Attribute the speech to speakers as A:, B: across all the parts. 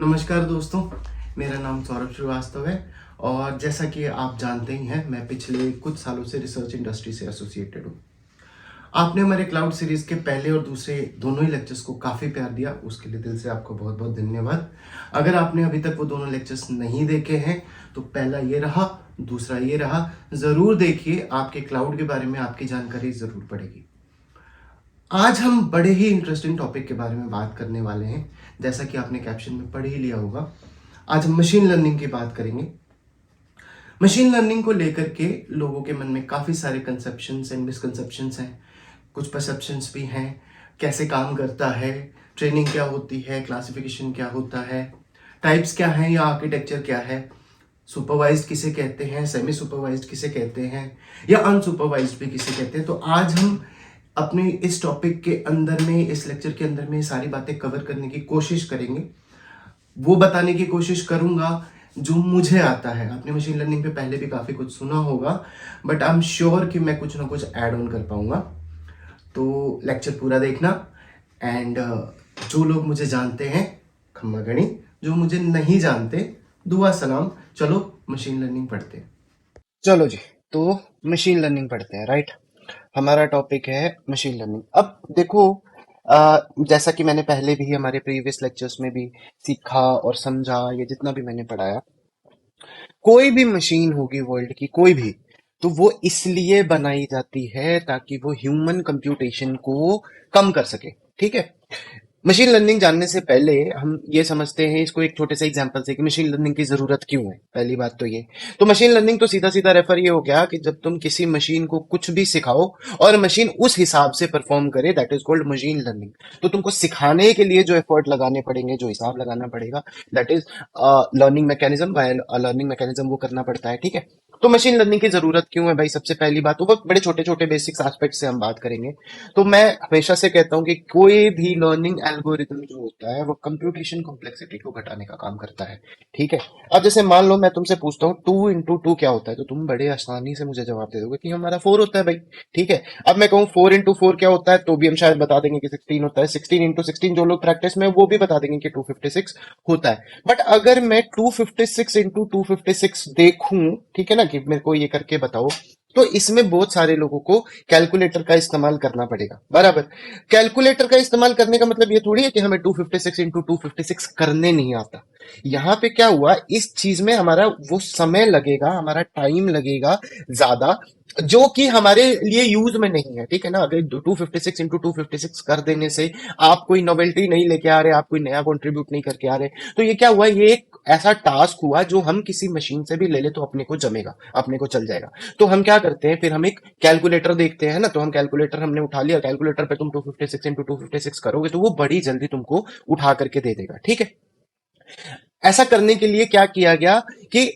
A: नमस्कार दोस्तों, मेरा नाम सौरभ श्रीवास्तव है और जैसा कि आप जानते ही हैं, मैं पिछले कुछ सालों से रिसर्च इंडस्ट्री से एसोसिएटेड हूँ। आपने हमारे क्लाउड सीरीज़ के पहले और दूसरे दोनों ही लेक्चर्स को काफ़ी प्यार दिया, उसके लिए दिल से आपको बहुत-बहुत धन्यवाद। अगर आपने अभी तक वो दोनों लेक्चर्स नहीं देखे हैं, तो पहला ये रहा, दूसरा ये रहा, ज़रूर देखिए, आपके क्लाउड के बारे में आपकी जानकारी ज़रूर बढ़ेगी। आज हम बड़े ही इंटरेस्टिंग टॉपिक के बारे में बात करने वाले हैं। जैसा कि आपने कैप्शन में पढ़ ही लिया होगा, आज हम मशीन लर्निंग की बात करेंगे। मशीन लर्निंग को लेकर के लोगों के मन में काफ़ी सारे कंसेप्शंस एंड मिसकंसेप्शंस हैं, कुछ परसेप्शंस भी हैं। कैसे काम करता है, ट्रेनिंग क्या होती है, क्लासिफिकेशन क्या होता है, टाइप्स क्या हैं या आर्किटेक्चर क्या है, सुपरवाइज्ड किसे कहते हैं, सेमी सुपरवाइज्ड किसे कहते हैं या अनसुपरवाइज्ड भी किसे कहते हैं। तो आज हम अपने इस टॉपिक के अंदर में, इस लेक्चर के अंदर में सारी बातें कवर करने की कोशिश करेंगे। वो बताने की कोशिश करूंगा जो मुझे आता है। आपने मशीन लर्निंग पे पहले भी काफ़ी कुछ सुना होगा, बट आई एम श्योर कि मैं कुछ ना कुछ ऐड ऑन कर पाऊंगा। तो लेक्चर पूरा देखना एंड जो लोग मुझे जानते हैं खम्मा गणी, जो मुझे नहीं जानते दुआ सलाम। चलो मशीन लर्निंग पढ़ते हैं। चलो जी, तो मशीन लर्निंग पढ़ते हैं, राइट। हमारा टॉपिक है मशीन लर्निंग। अब देखो, जैसा कि मैंने पहले भी हमारे प्रीवियस लेक्चर्स में भी सीखा और समझा, ये जितना भी मैंने पढ़ाया, कोई भी मशीन होगी वर्ल्ड की, कोई भी, तो वो इसलिए बनाई जाती है ताकि वो ह्यूमन कंप्यूटेशन को कम कर सके। ठीक है। मशीन लर्निंग जानने से पहले हम ये समझते हैं इसको एक छोटे से एग्जांपल से कि मशीन लर्निंग की जरूरत क्यों है। पहली बात तो ये, तो मशीन लर्निंग तो सीधा सीधा रेफर ये हो गया कि जब तुम किसी मशीन को कुछ भी सिखाओ और मशीन उस हिसाब से परफॉर्म करे, that is called machine learning. तो तुमको सिखाने के लिए जो एफर्ट लगाने पड़ेंगे, जो हिसाब लगाना पड़ेगा, that is learning mechanism. Learning mechanism वो करना पड़ता है। ठीक है। तो मशीन लर्निंग की जरूरत क्यों है भाई? सबसे पहली बात तो, वो बड़े छोटे छोटे बेसिक्स एस्पेक्ट से हम बात करेंगे। तो मैं हमेशा से कहता हूं कि कोई भी लर्निंग एल्गोरिथम जो होता है वो कंप्यूटेशन कॉम्प्लेक्सिटी को घटाने का काम करता है। ठीक है। अब जैसे मान लो मैं तुमसे पूछता हूँ 2 into 2 क्या होता है, तो तुम बड़े आसानी से मुझे जवाब दे दोगे कि हमारा 4 होता है भाई। ठीक है। अब मैं कहूँ 4 into 4 क्या होता है, तो भी हम शायद बता देंगे कि 16 होता है। 16 into 16 जो लोग प्रैक्टिस में वो भी बता देंगे कि 256 होता है। बट अगर मैं 256 into 256 देखूं, ठीक है ना, कि मेरे को ये करके बताओ, तो इसमें बहुत सारे लोगों को कैलकुलेटर का इस्तेमाल करना पड़ेगा। बराबर। कैलकुलेटर का इस्तेमाल करने का मतलब ये थोड़ी है कि हमें 256 into 256 करने नहीं आता। यहां पे क्या हुआ, इस चीज में हमारा वो समय लगेगा, हमारा टाइम लगेगा ज्यादा, जो कि हमारे लिए यूज में नहीं है। ठीक है ना। अगर 256 into 256 कर देने से आप कोई नोवेल्टी नहीं लेके आ रहे, आप कोई नया कंट्रीब्यूट नहीं करके आ रहे, तो ये क्या हुआ, ये एक ऐसा टास्क हुआ जो हम किसी मशीन से भी ले ले तो अपने को जमेगा, अपने को चल जाएगा। तो हम क्या करते हैं, फिर हम एक कैलकुलेटर देखते हैं ना, तो हम कैलकुलेटर हमने उठा लिया, कैलकुलेटर पे तुम 256 into 256 करोगे तो वो बड़ी जल्दी तुमको उठा करके दे देगा। ठीक है। ऐसा करने के लिए क्या किया गया कि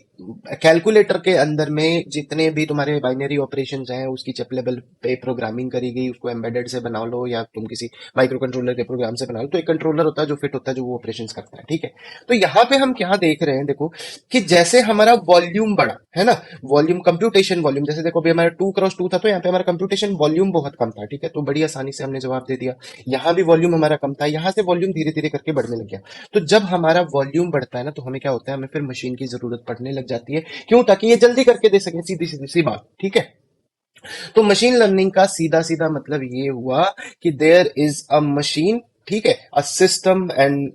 A: कैलकुलेटर के अंदर में जितने भी तुम्हारे बाइनरी ऑपरेशंस हैं उसकी चिप लेवल पे प्रोग्रामिंग करी गई, उसको एम्बेडेड से बना लो या तुम किसी माइक्रो कंट्रोलर के प्रोग्राम से बना लो, तो एक कंट्रोलर होता है जो फिट होता है, जो वो ऑपरेशंस करता है। ठीक है। तो यहाँ पे हम क्या देख रहे हैं, देखो कि जैसे हमारा वॉल्यूम बढ़ा है ना, वॉल्यूम, कंप्यूटेशन वॉल्यूम, जैसे देखो अभी हमारा 2x2 था, तो यहाँ पे हमारा कंप्यूटेशन वॉल्यूम बहुत कम था। ठीक है। तो बड़ी आसानी से हमने जवाब दे दिया। यहाँ भी वॉल्यूम हमारा कम था, यहाँ से वॉल्यूम धीरे धीरे करके बढ़ने लग गया। तो जब हमारा वॉल्यूम बढ़ता है ना, तो हमें क्या होता है, हमें फिर मशीन की जरूरत पड़ने लग जाती है। क्यों? ताकि ये जल्दी करके दे सके, सीधी सीधी सी बात। ठीक है। तो मशीन लर्निंग का सीधा सीधा मतलब ये हुआ कि देयर इज अ मशीन, ठीक है, a system and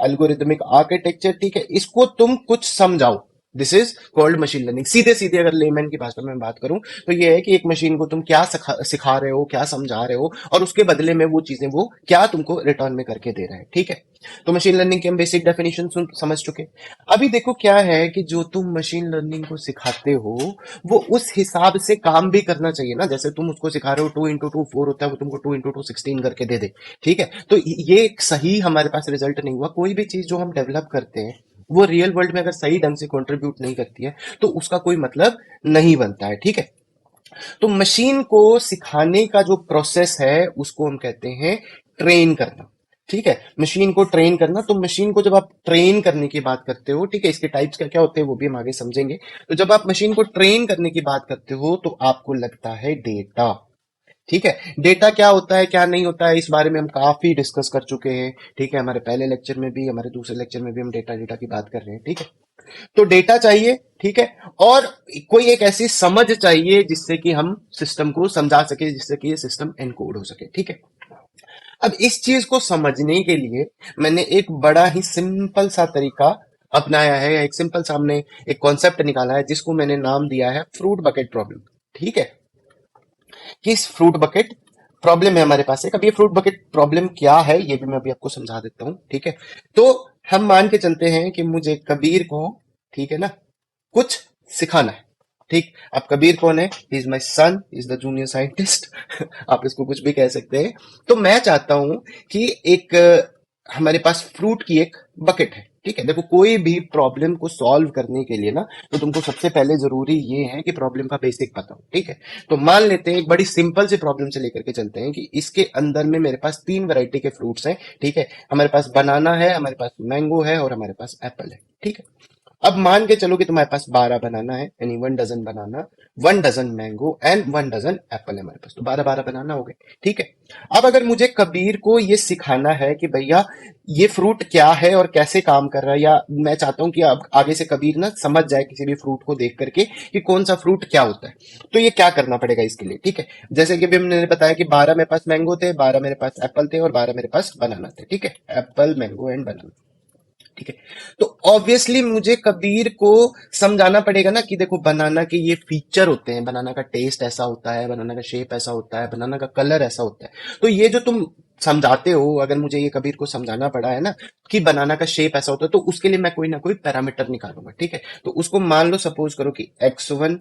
A: algorithmic architecture. ठीक है। इसको तुम कुछ समझाओ, this is called machine learning. सीधे सीधे अगर लेमैन की भाषा में बात करूं तो ये है कि एक मशीन को तुम क्या सिखा रहे हो, क्या समझा रहे हो, और उसके बदले में वो चीजें वो क्या तुमको रिटर्न में करके दे रहा है। ठीक है। तो मशीन लर्निंग की हम बेसिक डेफिनेशन समझ चुके। अभी देखो क्या है कि जो तुम मशीन लर्निंग को सिखाते हो वो उस हिसाब से काम भी करना चाहिए ना। जैसे तुम उसको सिखा रहे हो 2 into 2 4 होता है, वो तुमको 2 into 2 16 करके दे दे। ठीक है। तो ये एक सही हमारे पास रिजल्ट नहीं हुआ। कोई भी चीज जो हम डेवलप करते हैं वो रियल वर्ल्ड में अगर सही ढंग से कंट्रीब्यूट नहीं करती है तो उसका कोई मतलब नहीं बनता है। ठीक है। तो मशीन को सिखाने का जो प्रोसेस है उसको हम कहते हैं ट्रेन करना। ठीक है। मशीन को ट्रेन करना। तो मशीन को जब आप ट्रेन करने की बात करते हो, ठीक है, इसके टाइप्स क्या क्या होते हैं वो भी हम आगे समझेंगे। तो जब आप मशीन को ट्रेन करने की बात करते हो तो आपको लगता है डेटा। ठीक है, डेटा क्या होता है क्या नहीं होता है इस बारे में हम काफी डिस्कस कर चुके हैं। ठीक है, हमारे पहले लेक्चर में भी हमारे दूसरे लेक्चर में भी हम डेटा डेटा की बात कर रहे हैं। ठीक है, तो डेटा चाहिए। ठीक है, और कोई एक ऐसी समझ चाहिए जिससे कि हम सिस्टम को समझा सके, जिससे कि ये सिस्टम एनकोड हो सके। ठीक है, अब इस चीज को समझने के लिए मैंने एक बड़ा ही सिंपल सा तरीका अपनाया है, एक सिंपल सा हमने एक कॉन्सेप्ट निकाला है जिसको मैंने नाम दिया है फ्रूट बकेट प्रॉब्लम। ठीक है, कि इस फ्रूट बकेट प्रॉब्लम है हमारे पास एक। अब ये फ्रूट बकेट प्रॉब्लम क्या है ये भी मैं अभी आपको समझा देता हूं। ठीक है, तो हम मान के चलते हैं कि मुझे कबीर को, ठीक है ना, कुछ सिखाना है। ठीक, अब कबीर कौन है? Is my son, is the junior scientist आप इसको कुछ भी कह सकते हैं। तो मैं चाहता हूं कि एक हमारे पास फ्रूट की एक बकेट है। ठीक है, देखो कोई भी प्रॉब्लम को सॉल्व करने के लिए ना, तो तुमको सबसे पहले जरूरी ये है कि प्रॉब्लम का बेसिक पता हो। ठीक है, तो मान लेते हैं एक बड़ी सिंपल सी प्रॉब्लम से लेकर के चलते हैं कि इसके अंदर में मेरे पास 3 वैरायटी के फ्रूट्स हैं। ठीक है, हमारे पास बनाना है, हमारे पास मैंगो है और हमारे पास एप्पल है। ठीक है, अब मान के चलो कि तुम्हारे पास 12 बनाना है, यानी 1 dozen banana, 1 dozen mango and 1 dozen apple है हमारे पास, तो 12 बनाना हो गए। ठीक है, अब अगर मुझे कबीर को ये सिखाना है कि भैया ये फ्रूट क्या है और कैसे काम कर रहा है, या मैं चाहता हूं कि अब आगे से कबीर ना समझ जाए किसी भी फ्रूट को देख करके कि कौन सा फ्रूट क्या होता है, तो ये क्या करना पड़ेगा इसके लिए। ठीक है, जैसे कि अभी हमने बताया कि 12 मेरे पास मैंगो थे, 12 मेरे पास एप्पल थे और 12 मेरे पास बनाना थे। ठीक है, एप्पल मैंगो एंड बनाना। ठीक है, तो ऑब्वियसली मुझे कबीर को समझाना पड़ेगा ना कि देखो बनाना के ये फीचर होते हैं, बनाना का टेस्ट ऐसा होता है, बनाना का शेप ऐसा होता है, बनाना का कलर ऐसा होता है। तो ये जो तुम समझाते हो, अगर मुझे ये कबीर को समझाना पड़ा है ना कि बनाना का शेप ऐसा होता है, तो उसके लिए मैं कोई ना कोई पैरामीटर निकालूंगा। ठीक है, तो उसको मान लो सपोज करो कि x1,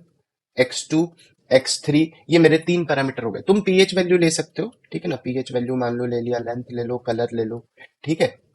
A: x2, x3 ये मेरे 3 पैरामीटर हो गए। तुम पीएच वैल्यू ले सकते हो। ठीक है ना, पीएच वैल्यू मान लो ले लिया, लेंथ ले लो, कलर ले लो। ठीक है,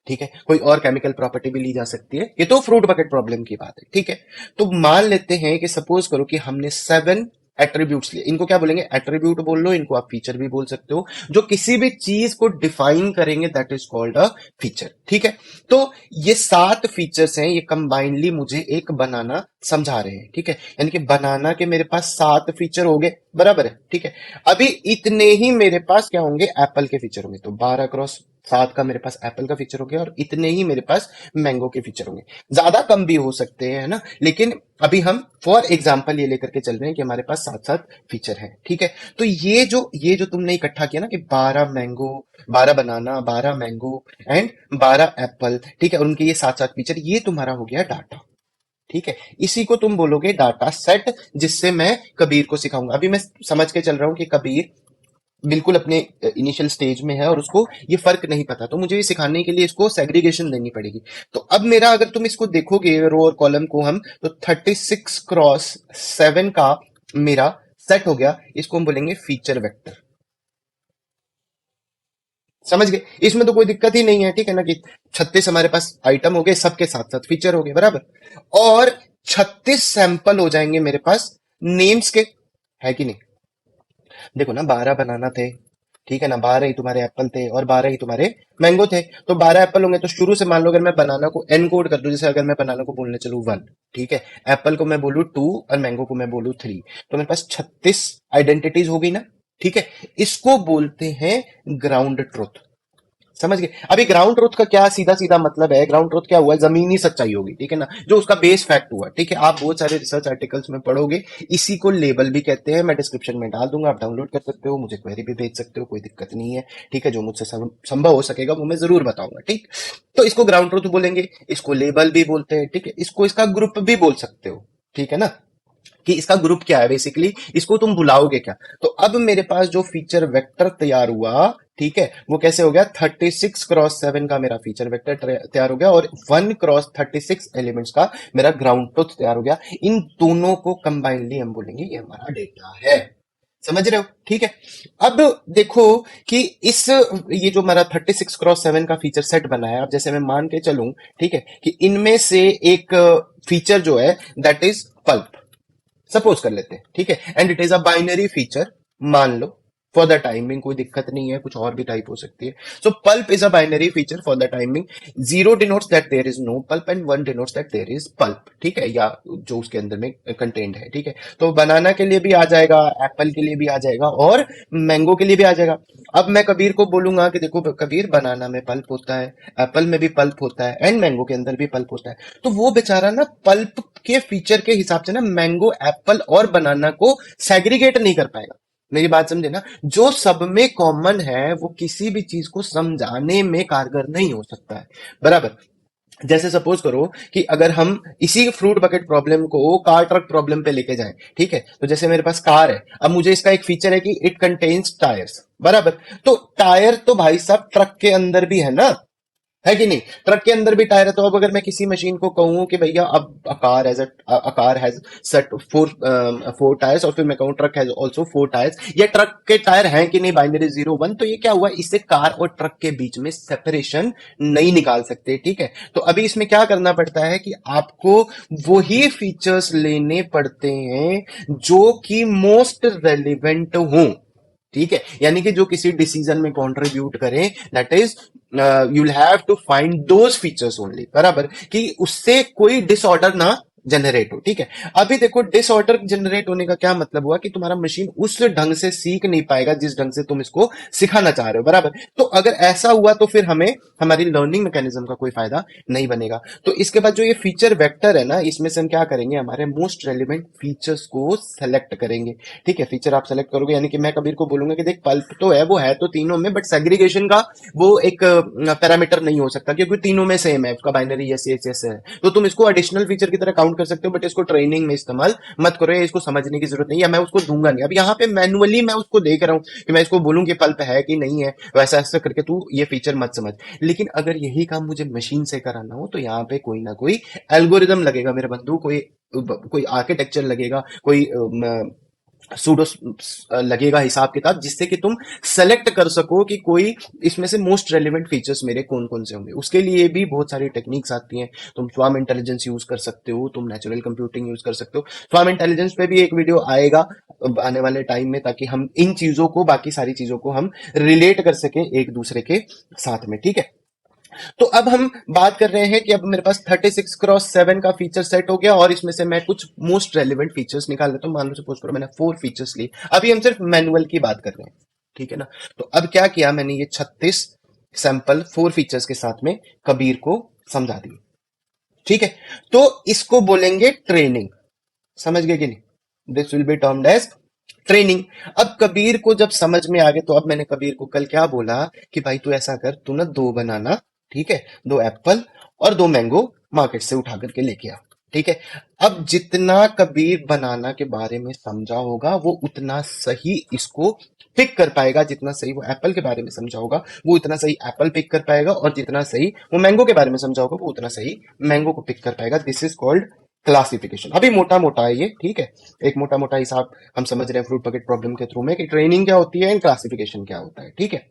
A: ठीक है, कोई और केमिकल प्रॉपर्टी भी ली जा सकती है। ये तो फ्रूट बकेट प्रॉब्लम की बात है। ठीक है, तो मान लेते हैं कि सपोज करो कि हमने 7 एट्रीब्यूट्स लिए। इनको क्या बोलेंगे? एट्रीब्यूट बोल लो, इनको आप फीचर भी बोल सकते हो। जो किसी भी चीज को डिफाइन करेंगे that is called a feature. ठीक है, तो ये 7 फीचर्स हैं, ये कंबाइनली मुझे एक बनाना समझा रहे हैं। ठीक है, यानी कि बनाना के मेरे पास 7 फीचर हो गए, बराबर है। ठीक है, अभी इतने ही मेरे पास क्या होंगे? एप्पल के फीचर होंगे। तो 12x7 का मेरे पास एप्पल का फीचर हो गया और इतने ही मेरे पास मैंगो के फीचर होंगे। ज्यादा कम भी हो सकते हैं, है ना, लेकिन अभी हम फॉर एग्जांपल ये लेकर के चल रहे हैं कि हमारे पास 7 फीचर हैं। ठीक है, तो ये जो तुमने इकट्ठा किया ना कि 12 mango, 12 banana, 12 mango and 12 Apple, ठीक है, और उनके ये 7 फीचर, ये तुम्हारा हो गया डाटा। ठीक है, इसी को तुम बोलोगे डाटा सेट, जिससे मैं कबीर को सिखाऊंगा। अभी मैं समझ के चल रहा हूं कि कबीर बिल्कुल अपने इनिशियल स्टेज में है और उसको ये फर्क नहीं पता, तो मुझे ये सिखाने के लिए इसको सेग्रीगेशन देनी पड़ेगी। तो अब मेरा, अगर तुम इसको देखोगे रो और कॉलम को हम, तो 36x7 का मेरा सेट हो गया। इसको हम बोलेंगे फीचर वेक्टर। समझ गए? इसमें तो कोई दिक्कत ही नहीं है। ठीक है ना, कि 36 हमारे पास आइटम हो गए, सबके साथ साथ फीचर हो गए, बराबर। और 36 सैंपल हो जाएंगे मेरे पास नेम्स के, है कि नहीं? देखो ना, 12 बनाना थे, ठीक है ना, 12 ही तुम्हारे एप्पल थे और 12 ही तुम्हारे मैंगो थे। तो 12 एप्पल होंगे, तो शुरू से मान लो अगर मैं बनाना को एनकोड कर दूं, जैसे अगर मैं बनाना को बोलने चलूं 1, ठीक है, एप्पल को मैं बोलूं 2 और मैंगो को मैं बोलूं 3, तो मेरे पास 36 आइडेंटिटीज हो गई ना। ठीक है, इसको बोलते हैं ग्राउंड ट्रुथ। समझ गए? अभी ग्राउंड ट्रुथ का क्या सीधा सीधा मतलब है? ग्राउंड ट्रुथ क्या हुआ? जमीनी सच्चाई होगी। ठीक है ना, जो उसका बेस फैक्ट हुआ। ठीक है, आप बहुत सारे रिसर्च आर्टिकल्स में पढ़ोगे, इसी को लेबल भी कहते हैं। मैं डिस्क्रिप्शन में डाल दूंगा, आप डाउनलोड कर सकते हो, मुझे क्वेरी भी भेज सकते हो, कोई दिक्कत नहीं है। ठीक है, जो मुझसे संभव हो सकेगा वो मैं जरूर बताऊंगा। ठीक, तो इसको ग्राउंड ट्रुथ बोलेंगे, इसको लेबल भी बोलते हैं। ठीक है, इसको इसका ग्रुप भी बोल सकते हो। ठीक है ना, कि इसका ग्रुप क्या है, बेसिकली इसको तुम बुलाओगे क्या। तो अब मेरे पास जो फीचर वेक्टर तैयार हुआ, ठीक है, वो कैसे हो गया? 36x7 का मेरा फीचर वेक्टर तैयार हो गया और 1x36 एलिमेंट्स का मेरा ग्राउंड ट्रुथ तैयार हो गया। इन दोनों को कंबाइनली हम बोलेंगे ये हमारा डेटा है। समझ रहे हो? ठीक है, अब देखो कि इस, ये जो हमारा 36x7 का फीचर सेट बना है, अब जैसे मैं मान के चलूं, ठीक है, कि इनमें से एक फीचर जो है दैट इज पल्प, सपोज कर लेते हैं। ठीक है, and it is a binary feature, मान लो। फॉर द टाइमिंग कोई दिक्कत नहीं है, कुछ और भी टाइप हो सकती है। So pulp is a binary feature for the timing. 0 denotes that there is no pulp and 1 denotes that there is pulp, ठीक है, या जो उसके अंदर में कंटेंट है, ठीक है। तो बनाना के लिए भी आ जाएगा, एप्पल के लिए भी आ जाएगा और मैंगो के लिए भी आ जाएगा। अब मैं कबीर को बोलूंगा कि देखो कबीर, बनाना में पल्प होता है, एप्पल में भी पल्प होता है एंड मैंगो के अंदर भी पल्प होता है। तो वो बेचारा ना पल्प के फीचर के हिसाब से ना मैंगो, एप्पल और बनाना को सेग्रीगेट नहीं कर पाएगा। मेरी बात समझे ना, जो सब में कॉमन है वो किसी भी चीज को समझाने में कारगर नहीं हो सकता है, बराबर। जैसे सपोज करो कि अगर हम इसी फ्रूट बकेट प्रॉब्लम को कार ट्रक प्रॉब्लम पे लेके जाएं, ठीक है, तो जैसे मेरे पास कार है, अब मुझे इसका एक फीचर है कि इट कंटेन्स टायर्स, बराबर। तो टायर तो भाई साहब ट्रक के अंदर भी है ना, है कि नहीं, ट्रक के अंदर भी टायर है। तो अब अगर मैं किसी मशीन को कहूं कि भैया अब a car has set four tyres, और फिर मैं कहूं ट्रक हैज आल्सो 4 टायर्स, ये ट्रक के टायर हैं कि नहीं, बाइनरी 0 1, तो ये क्या हुआ, इससे कार और ट्रक के बीच में सेपरेशन नहीं निकाल सकते, ठीक है। तो अभी इसमें क्या करना पड़ता है कि आपको वही फीचर्स लेने पड़ते हैं जो कि मोस्ट रेलिवेंट हों, ठीक है, यानी कि जो किसी डिसीजन में कंट्रीब्यूट करें, that is you will have to find those features only, बराबर, कि उससे कोई डिसऑर्डर ना जनरेट हो, ठीक है। अभी देखो डिसऑर्डर जनरेट होने का क्या मतलब हुआ कि तुम्हारा मशीन उस ढंग से सीख नहीं पाएगा जिस ढंग से तुम इसको सिखाना चाह रहे हो, बराबर। तो अगर ऐसा हुआ तो फिर हमें हमारी लर्निंग मैकेनिज्म का कोई फायदा नहीं बनेगा। तो इसके बाद जो ये फीचर वेक्टर है ना, इसमें से हम क्या करेंगे, हमारे मोस्ट रेलिवेंट फीचर्स को सेलेक्ट करेंगे, ठीक है। फीचर आप सेलेक्ट करोगे, यानी कि मैं कबीर को बोलूंगा कि देख पल्प तो है, वो है तो तीनों में, बट सेग्रीगेशन का वो एक पैरामीटर नहीं हो सकता क्योंकि तीनों में सेम है, उसका बाइनरी यस यस यस है। तो तुम इसको एडिशनल फीचर की तरह काउंट कर सकते हो, बट इसको ट्रेनिंग में इस्तेमाल मत करो, इसको समझने की जरूरत नहीं, या मैं उसको दूंगा नहीं। अब यहाँ पे मैनुअली मैं उसको देख रहा हूँ कि मैं इसको बोलूं कि पल्प है कि नहीं है, वैसा ऐसा करके तू ये फीचर मत समझ। लेकिन अगर यही काम मुझे मशीन से कराना हो तो यहाँ पे कोई ना कोई एल्गोरिदम लगेगा मेरे बंधु, कोई कोई आर्किटेक्चर लगेगा, कोई सूडो लगेगा, हिसाब किताब, जिससे कि तुम सेलेक्ट कर सको कि कोई इसमें से मोस्ट रेलिवेंट फीचर्स मेरे कौन कौन से होंगे। उसके लिए भी बहुत सारी टेक्निक्स आती हैं, तुम स्वाम इंटेलिजेंस यूज कर सकते हो, तुम नेचुरल कंप्यूटिंग यूज कर सकते हो। स्वाम इंटेलिजेंस पे भी एक वीडियो आएगा आने वाले टाइम में, ताकि हम इन चीजों को, बाकी सारी चीजों को हम रिलेट कर सके एक दूसरे के साथ में, ठीक है। तो अब हम बात कर रहे हैं कि अब मेरे पास 36x7 का फीचर सेट हो गया और इसमें से मैं कुछ मोस्ट रेलिवेंट फीचर्स निकाल लेता हूं। मान लो सपोज करो मैंने 4 फीचर्स लिए, अभी हम सिर्फ मैनुअल की बात कर रहे हैं, ठीक है ना। तो अब क्या किया मैंने, ये 36 सैंपल 4 फीचर्स के साथ में कबीर को समझा दिए, ठीक है। तो इसको बोलेंगे ट्रेनिंग, समझ गए कि नहीं, this will be termed as training. अब कबीर को जब समझ में आ गए, तो अब मैंने कबीर को कल क्या बोला कि भाई तू ऐसा कर, तू ना 2 बनाना, ठीक है, 2 एप्पल और 2 मैंगो मार्केट से उठा करके लेके आ, ठीक है। अब जितना कबीर बनाना के बारे में समझा होगा वो उतना सही इसको पिक कर पाएगा, जितना सही वो एप्पल के बारे में समझा होगा वो उतना सही एप्पल पिक कर पाएगा, और जितना सही वो मैंगो के बारे में समझा होगा वो उतना सही मैंगो को पिक कर पाएगा। This is called classification. अभी मोटा मोटा है ये, ठीक है, एक मोटा मोटा हिसाब हम समझ रहे हैं फ्रूट बकेट प्रॉब्लम के थ्रू में कि ट्रेनिंग क्या होती है एंड क्लासिफिकेशन क्या होता है, ठीक है।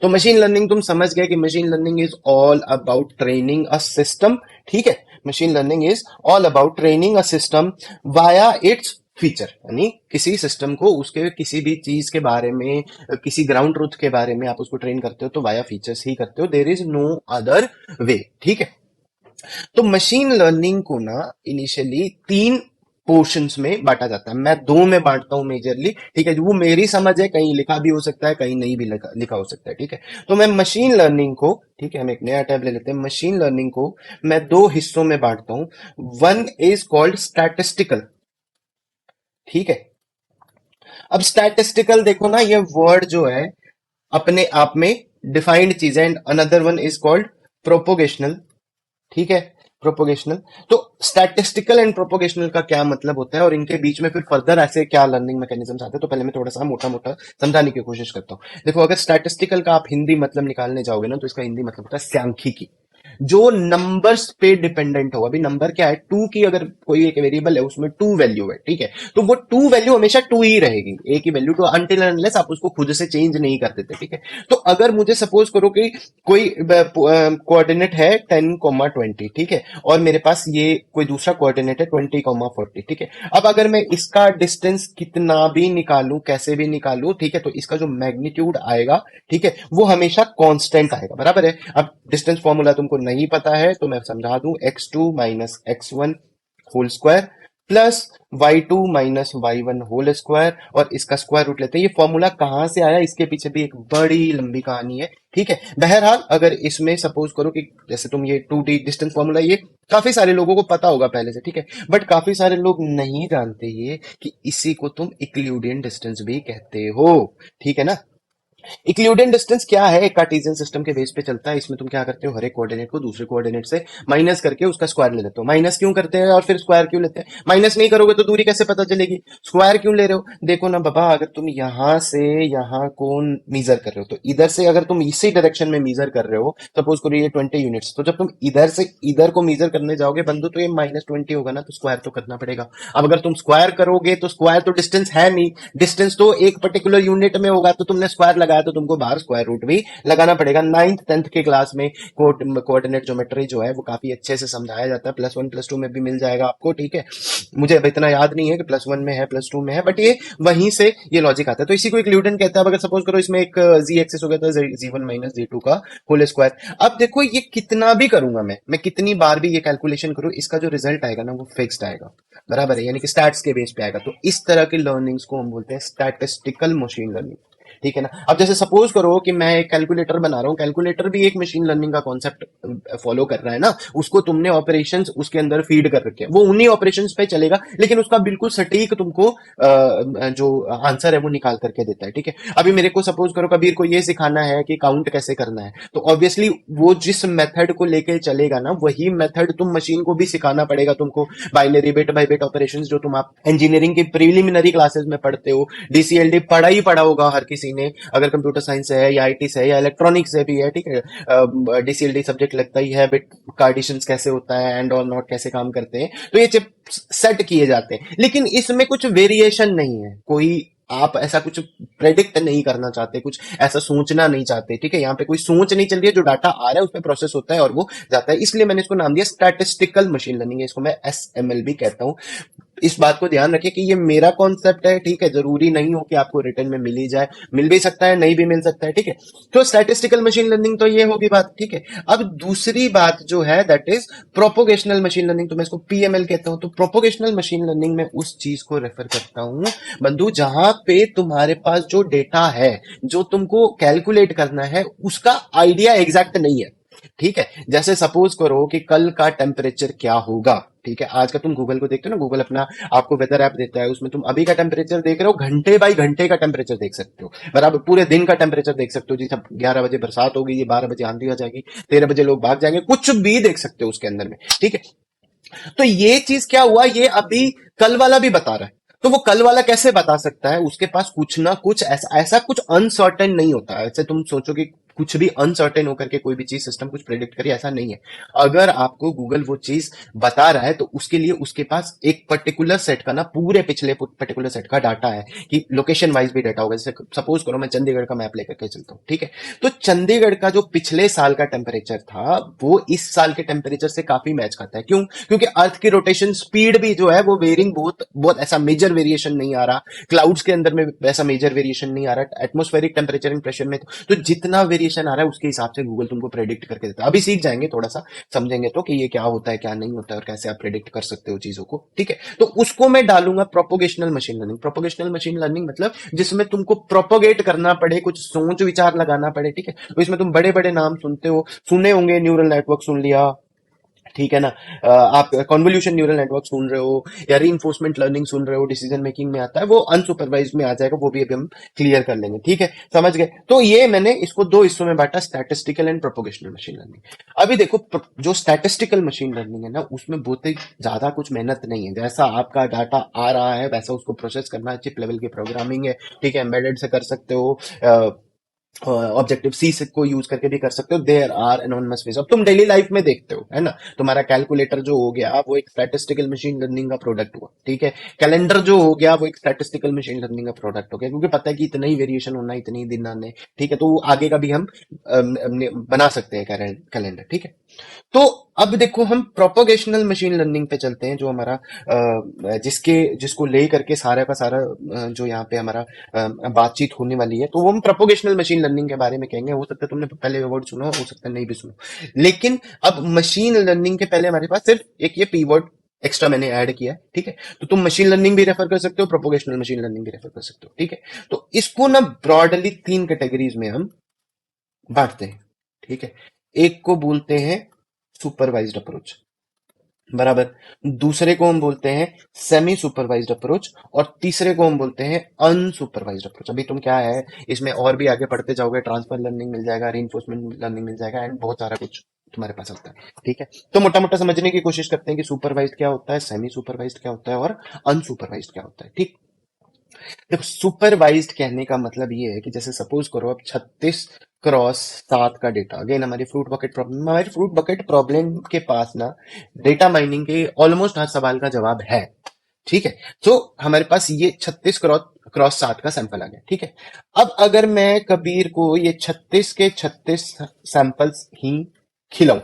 A: तो मशीन लर्निंग तुम समझ गए कि machine learning is all about training a system, ठीक है। Machine learning is all about training a system via its feature, यानी किसी सिस्टम को उसके किसी भी चीज के बारे में, किसी ग्राउंड ट्रूथ के बारे में आप उसको ट्रेन करते हो तो वाया फीचर्स ही करते हो, there is no other way, ठीक है। तो मशीन लर्निंग को ना इनिशियली 3 पोर्शंस में बांटा जाता है, मैं 2 में बांटता हूं मेजरली, ठीक है। वो मेरी समझ है, कहीं लिखा भी हो सकता है, कहीं नहीं भी लिखा हो सकता है, ठीक है। तो मैं मशीन लर्निंग को, ठीक है, हम एक नया टैब ले लेते हैं, मशीन लर्निंग को मैं 2 हिस्सों में बांटता हूं। वन इज कॉल्ड स्टैटिस्टिकल, ठीक है। अब स्टैटिस्टिकल देखो ना, ये वर्ड जो है अपने आप में डिफाइंड चीज है, and another one is called propagational, ठीक है, प्रोपोगेशनल। तो स्टैटिस्टिकल एंड प्रोपोगेशनल का क्या मतलब होता है और इनके बीच में फिर फर्दर ऐसे क्या लर्निंग मैकेनिज्म्स आते हैं, तो पहले मैं थोड़ा सा मोटा मोटा समझाने की कोशिश करता हूं। देखो, अगर स्टैटिस्टिकल का आप हिंदी मतलब निकालने जाओगे ना, तो इसका हिंदी मतलब होता है सांख्यिकी, जो नंबर्स पे डिपेंडेंट हो। अभी नंबर क्या है, टू की अगर कोई एक वेरिएबल है उसमें टू वैल्यू है, ठीक है, तो वो टू वैल्यू हमेशा टू ही रहेगी, एक ही वैल्यू टू, अनटिल अनलेस आप उसको खुद से चेंज नहीं कर देते, ठीक है। तो अगर मुझे सपोज करो कि कोई कोऑर्डिनेट है 10,20, ठीक है, और मेरे पास ये कोई दूसरा कोऑर्डिनेट है 20,40, ठीक है। अब अगर मैं इसका डिस्टेंस कितना भी निकालूं, कैसे भी निकालूं, ठीक है, तो इसका जो मैग्नीट्यूड आएगा, ठीक है, वो हमेशा कांस्टेंट आएगा, बराबर है। अब डिस्टेंस फॉर्मूला तुमको नहीं पता है तो मैं समझा दूं, x2 minus x1 whole square plus y2 minus y1 whole square, और इसका स्क्वायर रूट लेते हैं। ये फॉर्मूला कहां से आया, इसके पीछे भी एक बड़ी लंबी कहानी है, ठीक है। बहरहाल अगर इसमें सपोज करो कि जैसे तुम ये 2D डिस्टेंस फॉर्मूला, ये काफी सारे लोगों को पता होगा पहले से, ठीक है, बट काफी सारे लोग नहीं जानते ये कि इसी को तुम इक्लिडियन डिस्टेंस भी कहते हो, ठीक है ना। इक्लिडियन डिस्टेंस क्या है, एक कार्टेशियन सिस्टम के बेस पे चलता है। इसमें तुम क्या करते हो, हर एक कोऑर्डिनेट को दूसरे कोऑर्डिनेट से माइनस करके उसका स्क्वायर ले लेते हो। माइनस क्यों करते हैं और फिर स्क्वायर क्यों लेते हैं, माइनस नहीं करोगे तो दूरी कैसे पता चलेगी, स्क्वायर क्यों ले रहे हो। देखो ना बाबा, अगर तुम यहां से यहां को मीजर कर रहे हो तो इधर से अगर तुम इसी डायरेक्शन में मीजर कर रहे हो, सपोज करो ये 20 यूनिट्स, तो जब तुम इधर से इधर को मीजर करने जाओगे बंधु, तो ये -20 होगा ना, तो स्क्वायर तो करना पड़ेगा। अब अगर तुम स्क्वायर करोगे तो स्क्वायर तो डिस्टेंस है नहीं, डिस्टेंस तो एक पर्टिकुलर यूनिट में होगा, तो तुमने स्क्वायर लगाया तो तुमको बाहर स्क्वायर रूट भी लगाना पड़ेगा। 9th 10th के क्लास में कोऑर्डिनेट ज्योमेट्री जो है वो काफी अच्छे से समझाया जाता है, +1 +2 में भी मिल जाएगा आपको, ठीक है। मुझे अब इतना याद नहीं है कि +1 में है +2 में है, बट ये वहीं से ये लॉजिक आता है। तो इसी को इक्लूडेंट कहता है। अगर सपोज करो इसमें एक जी एक्सिस हो गया तो जी1 माइनस जी टू का होल स्क्वायर। अब देखो ये कितना भी करूंगा, मैं कितनी बार भी ये कैलकुलेशन करूं, इसका जो रिजल्ट आएगा ना वो फिक्स्ड आएगा, बराबर है, यानी कि स्टैट्स के बेस पे आएगा। तो इस तरह की लर्निंग्स को हम बोलते हैं स्टैटिस्टिकल मशीन लर्निंग, ठीक है ना। अब जैसे सपोज करो कि मैं एक कैलकुलेटर बना रहा हूं, कैलकुलेटर भी एक मशीन लर्निंग का कॉन्सेप्ट फॉलो कर रहा है ना। उसको तुमने ऑपरेशंस उसके अंदर फीड कर रखे हैं, वो उन्हीं ऑपरेशंस पे चलेगा, लेकिन उसका बिल्कुल सटीक तुमको जो आंसर है वो निकाल करके देता है, ठीक है। अभी मेरे को सपोज करो कबीर को ये सिखाना है कि काउंट कैसे करना है, तो ऑब्वियसली वो जिस मेथड को लेके चलेगा ना, वही मेथड तुम मशीन को भी सिखाना पड़ेगा तुमको। Binary bit by bit operations जो तुम आप इंजीनियरिंग की प्रीलिमिनरी क्लासेस में पढ़ते हो, डीसीएलडी पढ़ा ही पढ़ा होगा हर किसी ने, अगर कंप्यूटर साइंस से है या आईटी से है या इलेक्ट्रॉनिक्स से भी है, ठीक है। डीसीएलडी सब्जेक्ट लगता ही है, बिट कार्डिशन कैसे होता है, एंड और नॉट कैसे काम करते हैं, तो ये चिप सेट किए जाते हैं। लेकिन इसमें कुछ वेरिएशन नहीं है, कोई आप ऐसा कुछ प्रेडिक्ट नहीं करना चाहते, कुछ ऐसा सोचना नहीं चाहते, ठीक है। यहाँ पे कोई सोच नहीं चल रही है, जो डाटा आ रहा है उसमें प्रोसेस होता है और वो जाता है, इसलिए मैंने इसको नाम दिया स्टैटिस्टिकल मशीन लर्निंग है। इसको मैं एसएमएल भी कहता हूं। इस बात को ध्यान रखिए कि ये मेरा कॉन्सेप्ट है, ठीक है, जरूरी नहीं हो कि आपको रिटर्न में मिल ही जाए, मिल भी सकता है, नहीं भी मिल सकता है, ठीक है। तो स्टैटिस्टिकल मशीन लर्निंग तो ये होगी बात, ठीक है। अब दूसरी बात जो है दैट इज प्रोपोगेशनल मशीन लर्निंग, तो मैं इसको पीएमएल कहता हूं। तो प्रोपोगेशनल मशीन लर्निंग में उस चीज को रेफर करता हूं बंधु, जहां पे तुम्हारे पास जो डेटा है, जो तुमको कैलकुलेट करना है, उसका आइडिया एग्जैक्ट नहीं है, ठीक है। जैसे सपोज करो कि कल का टेम्परेचर क्या होगा, ठीक है। आज का तुम गूगल को देखते हो ना, गूगल अपना आपको वेदर ऐप देता है, उसमें तुम अभी का टेम्परेचर देख रहे हो, घंटे बाई घंटे का टेम्परेचर देख सकते हो, बराबर पूरे दिन का टेम्परेचर देख सकते हो जी। सब 11 बजे बरसात होगी, ये 12 बजे आंधी आ जाएगी, 13 बजे लोग भाग जाएंगे, कुछ भी देख सकते हो उसके अंदर में, ठीक है। तो ये चीज क्या हुआ, ये अभी कल वाला भी बता रहा है। तो वो कल वाला कैसे बता सकता है, उसके पास कुछ ना कुछ ऐसा कुछ अनसर्टेन नहीं होता है। ऐसे तुम सोचो कि कुछ भी अनसर्टेन होकर के कोई भी चीज सिस्टम कुछ प्रेडिक्ट करे, ऐसा नहीं है। अगर आपको गूगल वो चीज बता रहा है तो उसके लिए उसके पास एक पर्टिकुलर सेट का ना, पूरे पिछले पर्टिकुलर सेट का डाटा है, कि लोकेशन वाइज भी डाटा होगा। जैसे सपोज करो मैं चंडीगढ़ का मैप लेकर के चलता हूँ, ठीक है। तो चंडीगढ़ का जो पिछले साल का टेम्परेचर था वो इस साल के टेम्परेचर से काफी मैच खाता है। क्यों? क्योंकि अर्थ की रोटेशन स्पीड भी जो है वो वेरिंग बहुत बहुत ऐसा मेजर वेरिएशन नहीं आ रहा, क्लाउड्स के अंदर में वैसा मेजर वेरिएशन नहीं आ रहा, एटमोस्फेरिक टेम्परेचर एंड प्रेशर में तो जितना वेरिएशन आ रहा है उसके हिसाब से गूगल तुमको प्रेडिक्ट करके देता है। अभी सीख जाएंगे, थोड़ा सा समझेंगे तो कि ये क्या होता है क्या नहीं होता है और कैसे आप प्रेडिक्ट कर सकते हो चीजों को, ठीक है। तो उसको मैं डालूंगा प्रोपोगेशनल मशीन लर्निंग। प्रोपोगेशनल मशीन लर्निंग मतलब जिसमें तुमको प्रोपोगेट करना पड़े, कुछ सोच विचार लगाना पड़े, ठीक है। तो इसमें तुम बड़े बड़े नाम सुनते हो, सुने होंगे, न्यूरल नेटवर्क सुन लिया, ठीक है ना। आप कॉन्वोल्यूशन न्यूरल नेटवर्क सुन रहे हो या रीइंफोर्समेंट लर्निंग सुन रहे हो, डिसीजन मेकिंग में आता है, वो अनसुपरवाइज्ड में आ जाएगा, वो भी अभी हम क्लियर कर लेंगे, ठीक है, समझ गए। तो ये मैंने इसको दो हिस्सों में बांटा, स्टैटिस्टिकल एंड प्रोपोगेशनल मशीन लर्निंग। अभी देखो जो स्टैटिस्टिकल मशीन लर्निंग है ना, उसमें बहुत ही ज्यादा कुछ मेहनत नहीं है। जैसा आपका डाटा आ रहा है वैसा उसको प्रोसेस करना है, चिप लेवल की प्रोग्रामिंग है, ठीक है, एम्बेडेड से कर सकते हो, ऑब्जेक्टिव सी से को यूज करके भी कर सकते हो। There are anonymous ways. अब तुम डेली लाइफ में देखते हो, है ना, तुम्हारा कैलकुलेटर जो हो गया वो एक स्टैटिस्टिकल मशीन लर्निंग का प्रोडक्ट हुआ, ठीक है। कैलेंडर जो हो गया वो एक स्टैटिस्टिकल मशीन लर्निंग का प्रोडक्ट हो गया, क्योंकि पता है कि इतना ही वेरिएशन होना है, इतने ही दिन आने, ठीक है। तो वो आगे का भी हम बना सकते हैं कैलेंडर, ठीक है। तो अब देखो हम प्रोपोगेशनल मशीन लर्निंग पे चलते हैं, जो हमारा जिसको ले करके सारा का सारा जो यहाँ पे हमारा बातचीत होने वाली है, तो वो हम प्रोपोगेशनल मशीन लर्निंग के बारे में कहेंगे। हो सकता है तुमने पहले वर्ड सुना हो सकता है नहीं भी सुनो, लेकिन अब मशीन लर्निंग के पहले हमारे पास सिर्फ एक ये पी वर्ड एक्स्ट्रा मैंने ऐड किया है, ठीक है। तो तुम मशीन लर्निंग भी रेफर कर सकते हो, प्रोपोगेशनल मशीन लर्निंग भी रेफर कर सकते हो, ठीक है। तो इसको ना ब्रॉडली 3 कैटेगरीज में हम बांटते हैं, ठीक है। एक को बोलते हैं सुपरवाइज्ड अप्रोच, बराबर। दूसरे को हम बोलते हैं सेमी सुपरवाइज्ड अप्रोच, और तीसरे को हम बोलते हैं अनसुपरवाइज्ड अप्रोच। अभी तुम क्या है इसमें और भी आगे पढ़ते जाओगे, ट्रांसफर लर्निंग मिल जाएगा, रीइंफोर्समेंट लर्निंग मिल जाएगा, एंड बहुत सारा कुछ तुम्हारे पास आता है, ठीक है। तो मोटा मोटा समझने की कोशिश करते हैं कि सुपरवाइज्ड क्या होता है, सेमी सुपरवाइज्ड क्या होता है, और अनसुपरवाइज्ड क्या होता है, ठीक। देखो सुपरवाइज्ड कहने का मतलब ये है कि जैसे सपोज करो अब 36 क्रॉस 7 का डेटा, अगेन हमारी फ्रूट बकेट प्रॉब्लम के पास ना डेटा माइनिंग के ऑलमोस्ट हर सवाल का जवाब है, ठीक है। तो हमारे पास ये 36 क्रॉस 7 का सैंपल आ गया, ठीक है। अब अगर मैं कबीर को ये 36 के 36 सैंपल्स ही खिलाऊं,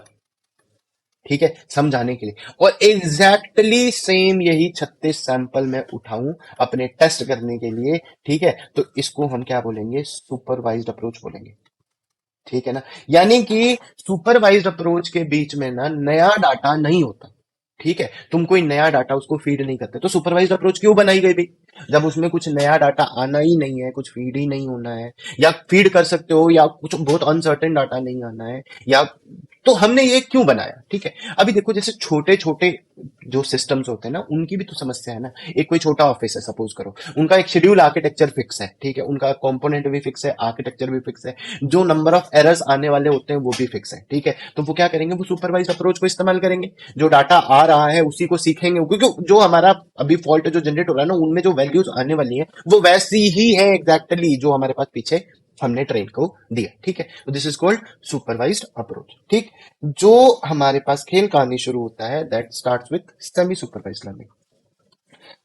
A: ठीक है, समझाने के लिए, और एग्जैक्टली सेम यही 36 सैंपल मैं उठाऊं अपने टेस्ट करने के लिए, ठीक है, तो इसको हम क्या बोलेंगे, सुपरवाइज्ड अप्रोच बोलेंगे, ठीक है ना। यानी कि सुपरवाइज्ड अप्रोच के बीच में ना नया डाटा नहीं होता, ठीक है। तुम कोई नया डाटा उसको फीड नहीं करते, तो सुपरवाइज्ड अप्रोच क्यों बनाई गई भाई, जब उसमें कुछ नया डाटा आना ही नहीं है, कुछ फीड ही नहीं होना है, या फीड कर सकते हो, या कुछ बहुत अनसर्टेन डाटा नहीं आना है, या तो हमने ये क्यों बनाया, ठीक है। अभी देखो जैसे छोटे छोटे जो सिस्टम्स होते हैं ना, उनकी भी तो समस्या है ना। एक कोई छोटा ऑफिस है सपोज करो, उनका एक शेड्यूल आर्किटेक्चर फिक्स है, ठीक है, उनका कंपोनेंट भी फिक्स है, आर्किटेक्चर भी फिक्स है, जो नंबर ऑफ एरर्स आने वाले होते हैं वो भी फिक्स है, ठीक है। तो वो क्या करेंगे, वो सुपरवाइज अप्रोच को इस्तेमाल करेंगे, जो डाटा आ रहा है उसी को सीखेंगे, क्योंकि जो हमारा अभी फॉल्ट जो जनरेट हो रहा है ना, उनमें जो वैल्यूज आने वाली है वो वैसी ही है एग्जैक्टली जो हमारे पास पीछे हमने ट्रेन को दिया, ठीक है। तो this is called supervised approach, ठीक। जो हमारे पास खेल कहानी शुरू होता है that starts with semi supervised learning,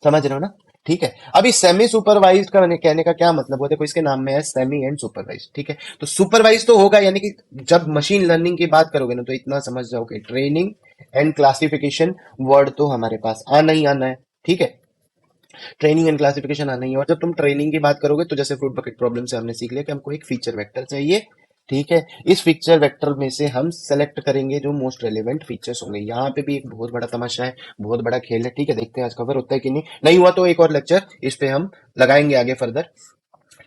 A: समझ रहे हो ना, ठीक है। अभी सेमी सुपरवाइज्ड का कहने का क्या मतलब होता है, देखो इसके नाम में है सेमी एंड सुपरवाइज्ड, ठीक है। तो सुपरवाइज तो होगा, यानी कि जब मशीन लर्निंग की बात करोगे ना, तो इतना समझ जाओगे ट्रेनिंग एंड क्लासिफिकेशन वर्ड तो हमारे पास आना ही आना है, ठीक है। ट्रेनिंग एंड क्लासिफिकेशन आना ही है, और जब तुम ट्रेनिंग की बात करोगे तो जैसे फ्रूट बकेट प्रॉब्लम से हमने सीख लिया कि हमको एक फीचर वेक्टर चाहिए, ठीक है। इस फीचर वेक्टर में से हम सेलेक्ट करेंगे जो मोस्ट रेलेवेंट फीचर्स होंगे। यहाँ पे भी एक बहुत बड़ा तमाशा है, बहुत बड़ा खेल है, ठीक है। देखते हैं आज कवर होता है कि नहीं, नहीं हुआ तो एक और लेक्चर इस पे हम लगाएंगे आगे फर्दर,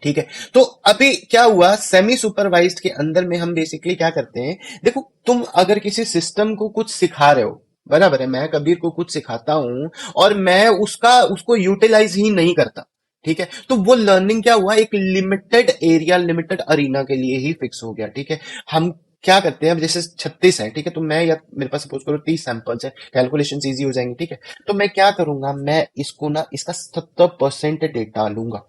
A: ठीक है। तो अभी क्या हुआ, सेमी सुपरवाइज्ड के अंदर में हम बेसिकली क्या करते हैं, देखो तुम अगर किसी सिस्टम को कुछ सिखा रहे हो, बराबर है, मैं कबीर को कुछ सिखाता हूं और मैं उसको यूटिलाइज ही नहीं करता, ठीक है, तो वो लर्निंग क्या हुआ, एक लिमिटेड एरिया लिमिटेड अरीना के लिए ही फिक्स हो गया, ठीक है। हम क्या करते हैं, अब जैसे 36 है, ठीक है, तो मैं या मेरे पास सपोज करो 30 सैंपल्स है, कैलकुलेशन इजी हो जाएंगे, ठीक है। तो मैं क्या करूंगा, मैं इसको ना इसका 70% डेटा लूंगा,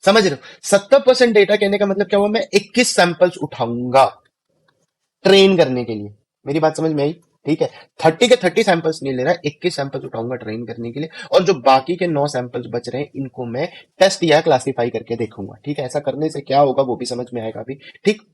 A: समझ रहे हो। 70% डेटा कहने का मतलब क्या हुआ, मैं 21 सैंपल्स उठाऊंगा ट्रेन करने के लिए, मेरी बात समझ में आई, ठीक है। 30 के 30 सैंपल्स नहीं ले रहा, 21 सैंपल्स उठाऊंगा ट्रेन करने के लिए, और जो बाकी के 9 सैंपल्स बच रहे हैं इनको मैं टेस्ट या क्लासिफाई करके देखूंगा, ठीक है। ऐसा करने से क्या होगा वो भी समझ में आएगा अभी, ठीक।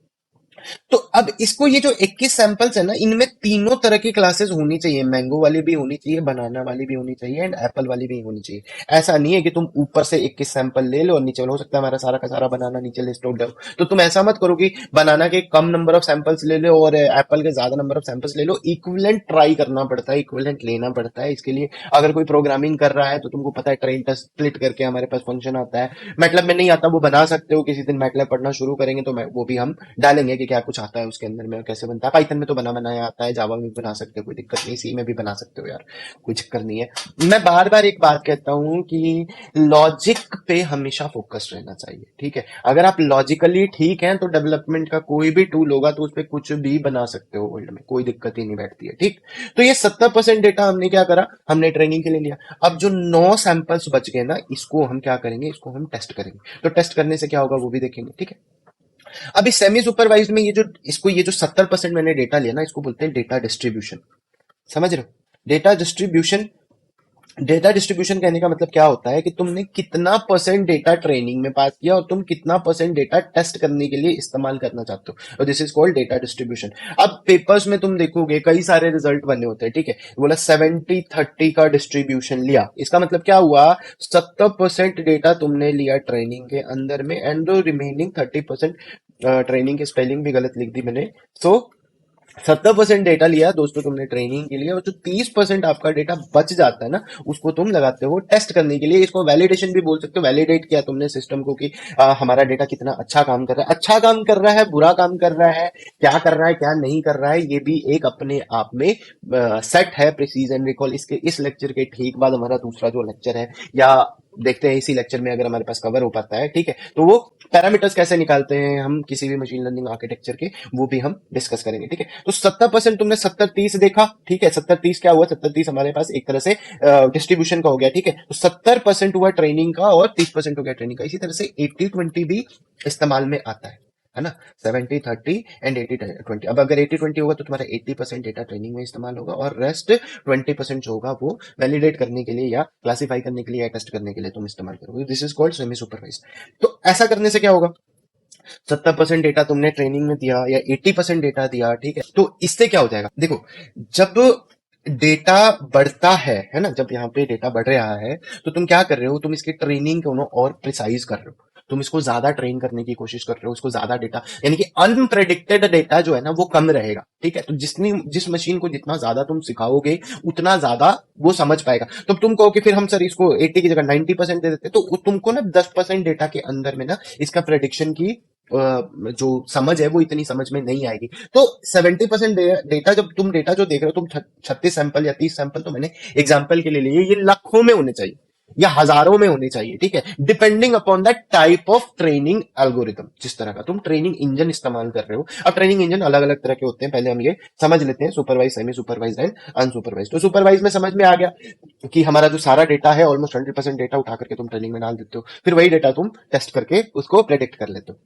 A: तो अब इसको ये जो 21 सैंपल्स है ना, इनमें तीनों तरह की क्लासेस होनी चाहिए, मैंगो वाली भी होनी चाहिए, बनाना वाली भी होनी चाहिए, एंड एप्पल वाली भी होनी चाहिए। ऐसा नहीं है कि तुम ऊपर से 21 सैंपल ले लो और नीचे, हो सकता है हमारा सारा का सारा बनाना नीचे लिस्ट हो जाओ, तो तुम ऐसा मत करो कि बनाना के कम नंबर ऑफ सैंपल्स ले लो और एप्पल के ज्यादा नंबर ऑफ सैंपल्स ले लो। इक्विवेलेंट ट्राई करना पड़ता है, इक्विवेलेंट लेना पड़ता है। इसके लिए अगर कोई प्रोग्रामिंग कर रहा है तो तुमको पता है ट्रेन टेस्ट स्प्लिट करके हमारे पास फंक्शन आता है, मैटलब में नहीं आता वो बना सकते हो, किसी दिन मैटलब पढ़ना शुरू करेंगे तो वो भी हम डालेंगे कि क्या कुछ आता है उसके अंदर में, कैसे बनता है। पाइथन में तो बना बनाया आता है, जावा में भी बना सकते हो, कोई दिक्कत नहीं, सी में भी बना सकते हो यार, कोई चक्कर नहीं है। मैं बार बार एक बात कहता हूं कि लॉजिक पे हमेशा फोकस रहना चाहिए, ठीक है। अगर आप लॉजिकली ठीक हैं तो डेवलपमेंट का कोई भी टूल होगा तो उस पर कुछ भी बना सकते हो वर्ल्ड में, कोई दिक्कत ही नहीं बैठती है, ठीक। तो ये 70% डेटा हमने क्या करा, हमने ट्रेनिंग के लिए लिया। अब जो 9 सैंपल्स बच गए ना, इसको हम क्या करेंगे, इसको हम टेस्ट करेंगे। तो टेस्ट करने से क्या होगा वो भी देखेंगे, ठीक है। अभी सेमी सुपरवाइज्ड में ये जो 70% मैंने डेटा लिया ना, इसको बोलते हैं डेटा डिस्ट्रीब्यूशन। समझ रहे हो? डेटा डिस्ट्रीब्यूशन डेटा डिस्ट्रीब्यूशन कहने का मतलब क्या होता है कि तुमने कितना परसेंट डेटा ट्रेनिंग में पास किया और तुम कितना परसेंट डेटा टेस्ट करने के लिए इस्तेमाल करना चाहते हो, और this is called data distribution. अब पेपर्स में तुम देखोगे कई सारे रिजल्ट बने होते हैं, ठीक है, बोला 70-30 का डिस्ट्रीब्यूशन लिया, इसका मतलब क्या हुआ, 70% डेटा तुमने लिया ट्रेनिंग के अंदर में, एंड रिमेनिंग 30%, ट्रेनिंग की स्पेलिंग भी गलत लिख दी मैंने। सो 70% डेटा लिया दोस्तों तुमने ट्रेनिंग के लिए, और जो 30% आपका डेटा बच जाता है ना, उसको तुम लगाते हो टेस्ट करने के लिए। इसको वैलिडेशन भी बोल सकते हो। वैलिडेट किया तुमने सिस्टम को कि हमारा डेटा कितना अच्छा काम कर रहा है, अच्छा काम कर रहा है, बुरा काम कर रहा है, क्या कर रहा है, क्या नहीं कर रहा है। ये भी एक अपने आप में सेट है प्रिसीज एंड रिकॉल। इसके इस लेक्चर के ठीक बाद हमारा दूसरा जो लेक्चर है, या देखते हैं इसी लेक्चर में अगर हमारे पास कवर हो पाता है, ठीक है, तो वो पैरामीटर्स कैसे निकालते हैं हम किसी भी मशीन लर्निंग आर्किटेक्चर के, वो भी हम डिस्कस करेंगे, ठीक है। तो 70% तुमने 70-30 देखा, ठीक है। 70-30 क्या हुआ, 70-30 हमारे पास एक तरह से डिस्ट्रीब्यूशन का हो गया, ठीक है। तो 70% हुआ ट्रेनिंग का और 30% हो गया ट्रेनिंग का। इसी तरह से 80-20 भी इस्तेमाल में आता है ना। 70-30 एंड 80-20। अब अगर 80-20 होगा तो तुम्हारा 80% डेटा ट्रेनिंग में इस्तेमाल होगा, और रेस्ट 20% जो होगा वो वैलिडेट करने के लिए या क्लासीफाई करने के लिए या टेस्ट करने के लिए तुम इस्तेमाल करोगे। This is called semi supervised. तो ऐसा करने से क्या होगा, 70% डेटा तुमने ट्रेनिंग में दिया या 80% डेटा दिया, ठीक है, तो इससे क्या हो जाएगा, देखो, जब डेटा बढ़ता है ना, जब यहाँ पे डेटा बढ़ रहा है, तो तुम क्या कर रहे हो, तुम इसकी ट्रेनिंग को ना और प्रिसाइज कर रहे हो, तुम इसको ज्यादा ट्रेन करने की कोशिश कर रहे हो, उसको ज्यादा डेटा, यानी कि अनप्रेडिक्टेड डेटा जो है ना वो कम रहेगा, ठीक है। तो जिस मशीन को जितना ज्यादा तुम सिखाओगे उतना ज्यादा वो समझ पाएगा। तो तुम कहो कि फिर हम सर इसको 80 की जगह 90% दे देते, तो तुमको ना 10% डेटा के अंदर में ना इसका प्रेडिक्शन की जो समझ है वो इतनी समझ में नहीं आएगी। तो 70% डेटा, जब तुम डेटा जो देख रहे हो, तुम 36 सैंपल या 30 सैंपल, तो मैंने एग्जाम्पल के लिए लिए, ये लाखों में होने चाहिए या हजारों में होने चाहिए, ठीक है, depending upon that type of training algorithm, जिस तरह का तुम ट्रेनिंग इंजन इस्तेमाल कर रहे हो। अब ट्रेनिंग इंजन अलग अलग तरह के होते हैं, पहले हम ये समझ लेते हैं, supervise, semi supervise and unsupervise. तो सुपरवाइज में समझ में आ गया कि हमारा जो सारा डेटा है, ऑलमोस्ट 100% डेटा उठा करके तुम ट्रेनिंग में डाल देते हो, फिर वही डेटा तुम टेस्ट करके उसको प्रेडिक्ट कर लेते हो।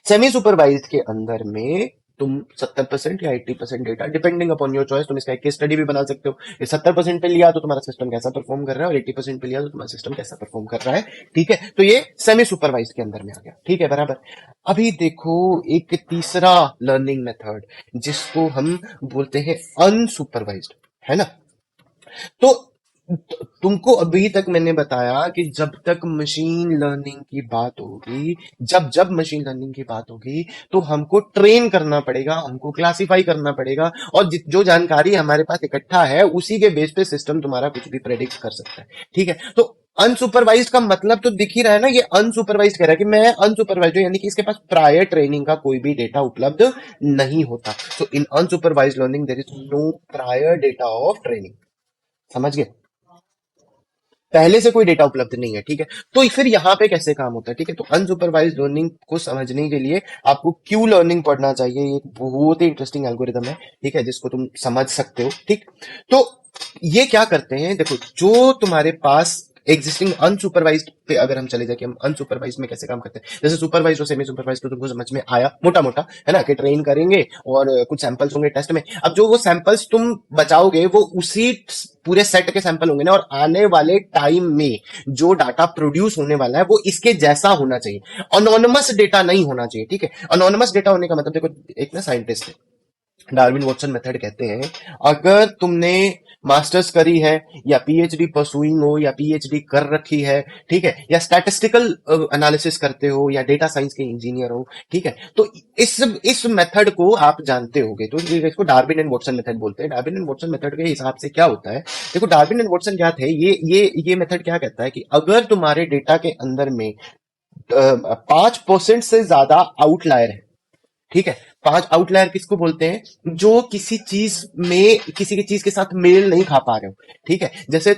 A: सेमी सुपरवाइज्ड के अंदर में तुम 70% या 80% data, depending upon your choice, तुम इसका एक केस स्टडी भी बना सकते हो। ये 70% पे लिया तो तुम्हारा सिस्टम कैसा परफॉर्म कर रहा है, और 80% पे लिया तो तुम्हारा सिस्टम कैसा परफॉर्म कर रहा है, ठीक है। तो ये सेमी सुपरवाइज्ड के अंदर में आ गया, ठीक है, बराबर। अभी देखो एक तीसरा लर्निंग मेथड जिसको हम बोलते हैं अनसुपरवाइज्ड, है ना। तो तुमको अभी तक मैंने बताया कि जब तक मशीन लर्निंग की बात होगी, जब जब मशीन लर्निंग की बात होगी, तो हमको ट्रेन करना पड़ेगा, हमको क्लासिफाई करना पड़ेगा, और जो जानकारी हमारे पास इकट्ठा है उसी के बेस पे सिस्टम तुम्हारा कुछ भी प्रेडिक्ट कर सकता है, ठीक है। तो अनसुपरवाइज्ड का मतलब तो दिख ही रहा है ना, ये अनसुपरवाइज्ड कह रहा है कि मैं अनसुपरवाइज्ड हूं, यानी कि इसके पास प्रायर ट्रेनिंग का कोई भी डेटा उपलब्ध नहीं होता। So in unsupervised learning there is no prior data of training. समझ गए? पहले से कोई डेटा उपलब्ध नहीं है, ठीक है। तो फिर यहाँ पे कैसे काम होता है, ठीक है। तो अनसुपरवाइज लर्निंग को समझने के लिए आपको क्यू लर्निंग पढ़ना चाहिए। ये एक बहुत ही इंटरेस्टिंग एल्गोरिदम है, ठीक है, जिसको तुम समझ सकते हो, ठीक। तो ये क्या करते हैं, देखो, जो तुम्हारे पास एग्जिस्टिंग अनसुपरवाइज्ड पे अगर हम चले जाए कि हम अनसुपरवाइज्ड में कैसे काम करते हैं, जैसे सुपरवाइज्ड और सेमी सुपरवाइज्ड तो तुमको समझ में आया मोटा मोटा, है ना, कि ट्रेन करेंगे और कुछ सैंपल्स होंगे टेस्ट में। अब जो वो सैंपल्स तुम बचाओगे वो उसी पूरे सेट के सैंपल होंगे ना, और आने वाले टाइम में जो डाटा प्रोड्यूस होने वाला है वो इसके जैसा होना चाहिए, अनोनिमस डेटा नहीं होना चाहिए, ठीक है। अनोनिमस डेटा होने का मतलब, देखो, एक ना साइंटिस्ट है, डार्विन वॉटसन मेथड कहते हैं, अगर तुमने मास्टर्स करी है या पीएचडी परसुइंग हो या पीएचडी कर रखी है, ठीक है, या स्टैटिस्टिकल एनालिसिस करते हो या डेटा साइंस के इंजीनियर हो, ठीक है, तो इस मेथड को आप जानते होगे। तो इसको डार्विन एंड वॉटसन मेथड बोलते हैं। डार्विन एंड वॉटसन मेथड के हिसाब से क्या होता है, देखो, डार्विन एंड वॉटसन क्या थे, ये मेथड क्या कहता है कि अगर तुम्हारे डेटा के अंदर में 5% से ज्यादा आउटलायर है, ठीक है, 5 आउटलायर किसको बोलते हैं, जो किसी चीज में किसी की चीज के साथ मेल नहीं खा पा रहे हो, ठीक है। जैसे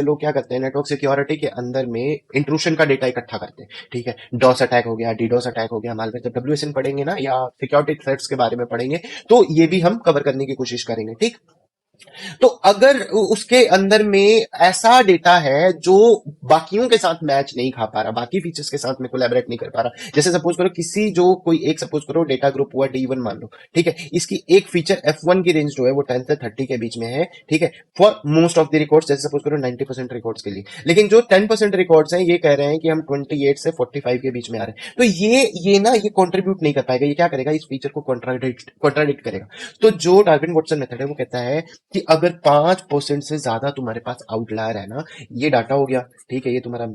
A: लोग क्या करते हैं, नेटवर्क सिक्योरिटी के अंदर में इंट्रूशन का डेटा इकट्ठा करते हैं, ठीक है, डॉस अटैक हो गया, डीडोस अटैक हो गया, मालवेयर। जब डब्ल्यूएसएन पढ़ेंगे ना या सिक्योरिटी थ्रेट्स के बारे में पढ़ेंगे तो ये भी हम कवर करने की कोशिश करेंगे, ठीक।
B: तो अगर उसके अंदर में ऐसा डेटा है जो बाकियों के साथ मैच नहीं खा पा रहा, बाकी फीचर्स के साथ में कोलैबोरेट नहीं कर पा रहा, जैसे सपोज करो किसी जो कोई एक सपोज करो डेटा ग्रुप हुआ D1 मान लो, ठीक है, इसकी एक फीचर F1 की रेंज जो है वो 10 से 30 के बीच में है, ठीक है, for most of the records, जैसे सपोज करो 90% रिकॉर्ड्स के लिए, लेकिन जो 10% रिकॉर्ड्स हैं ये कह रहे हैं कि हम 28 से 45 के बीच में आ रहे हैं, तो ये ना ये कॉन्ट्रीब्यूट नहीं कर पाएगा, ये क्या करेगा, इस फीचर को कॉन्ट्राडिक्ट करेगा। तो जो डार्विन वॉटसन मेथड है वो कहता है कि अगर 5% से ज्यादा तुम्हारे पास आउटलायर है ना, ये डाटा हो गया, ठीक है, ये तुम्हारा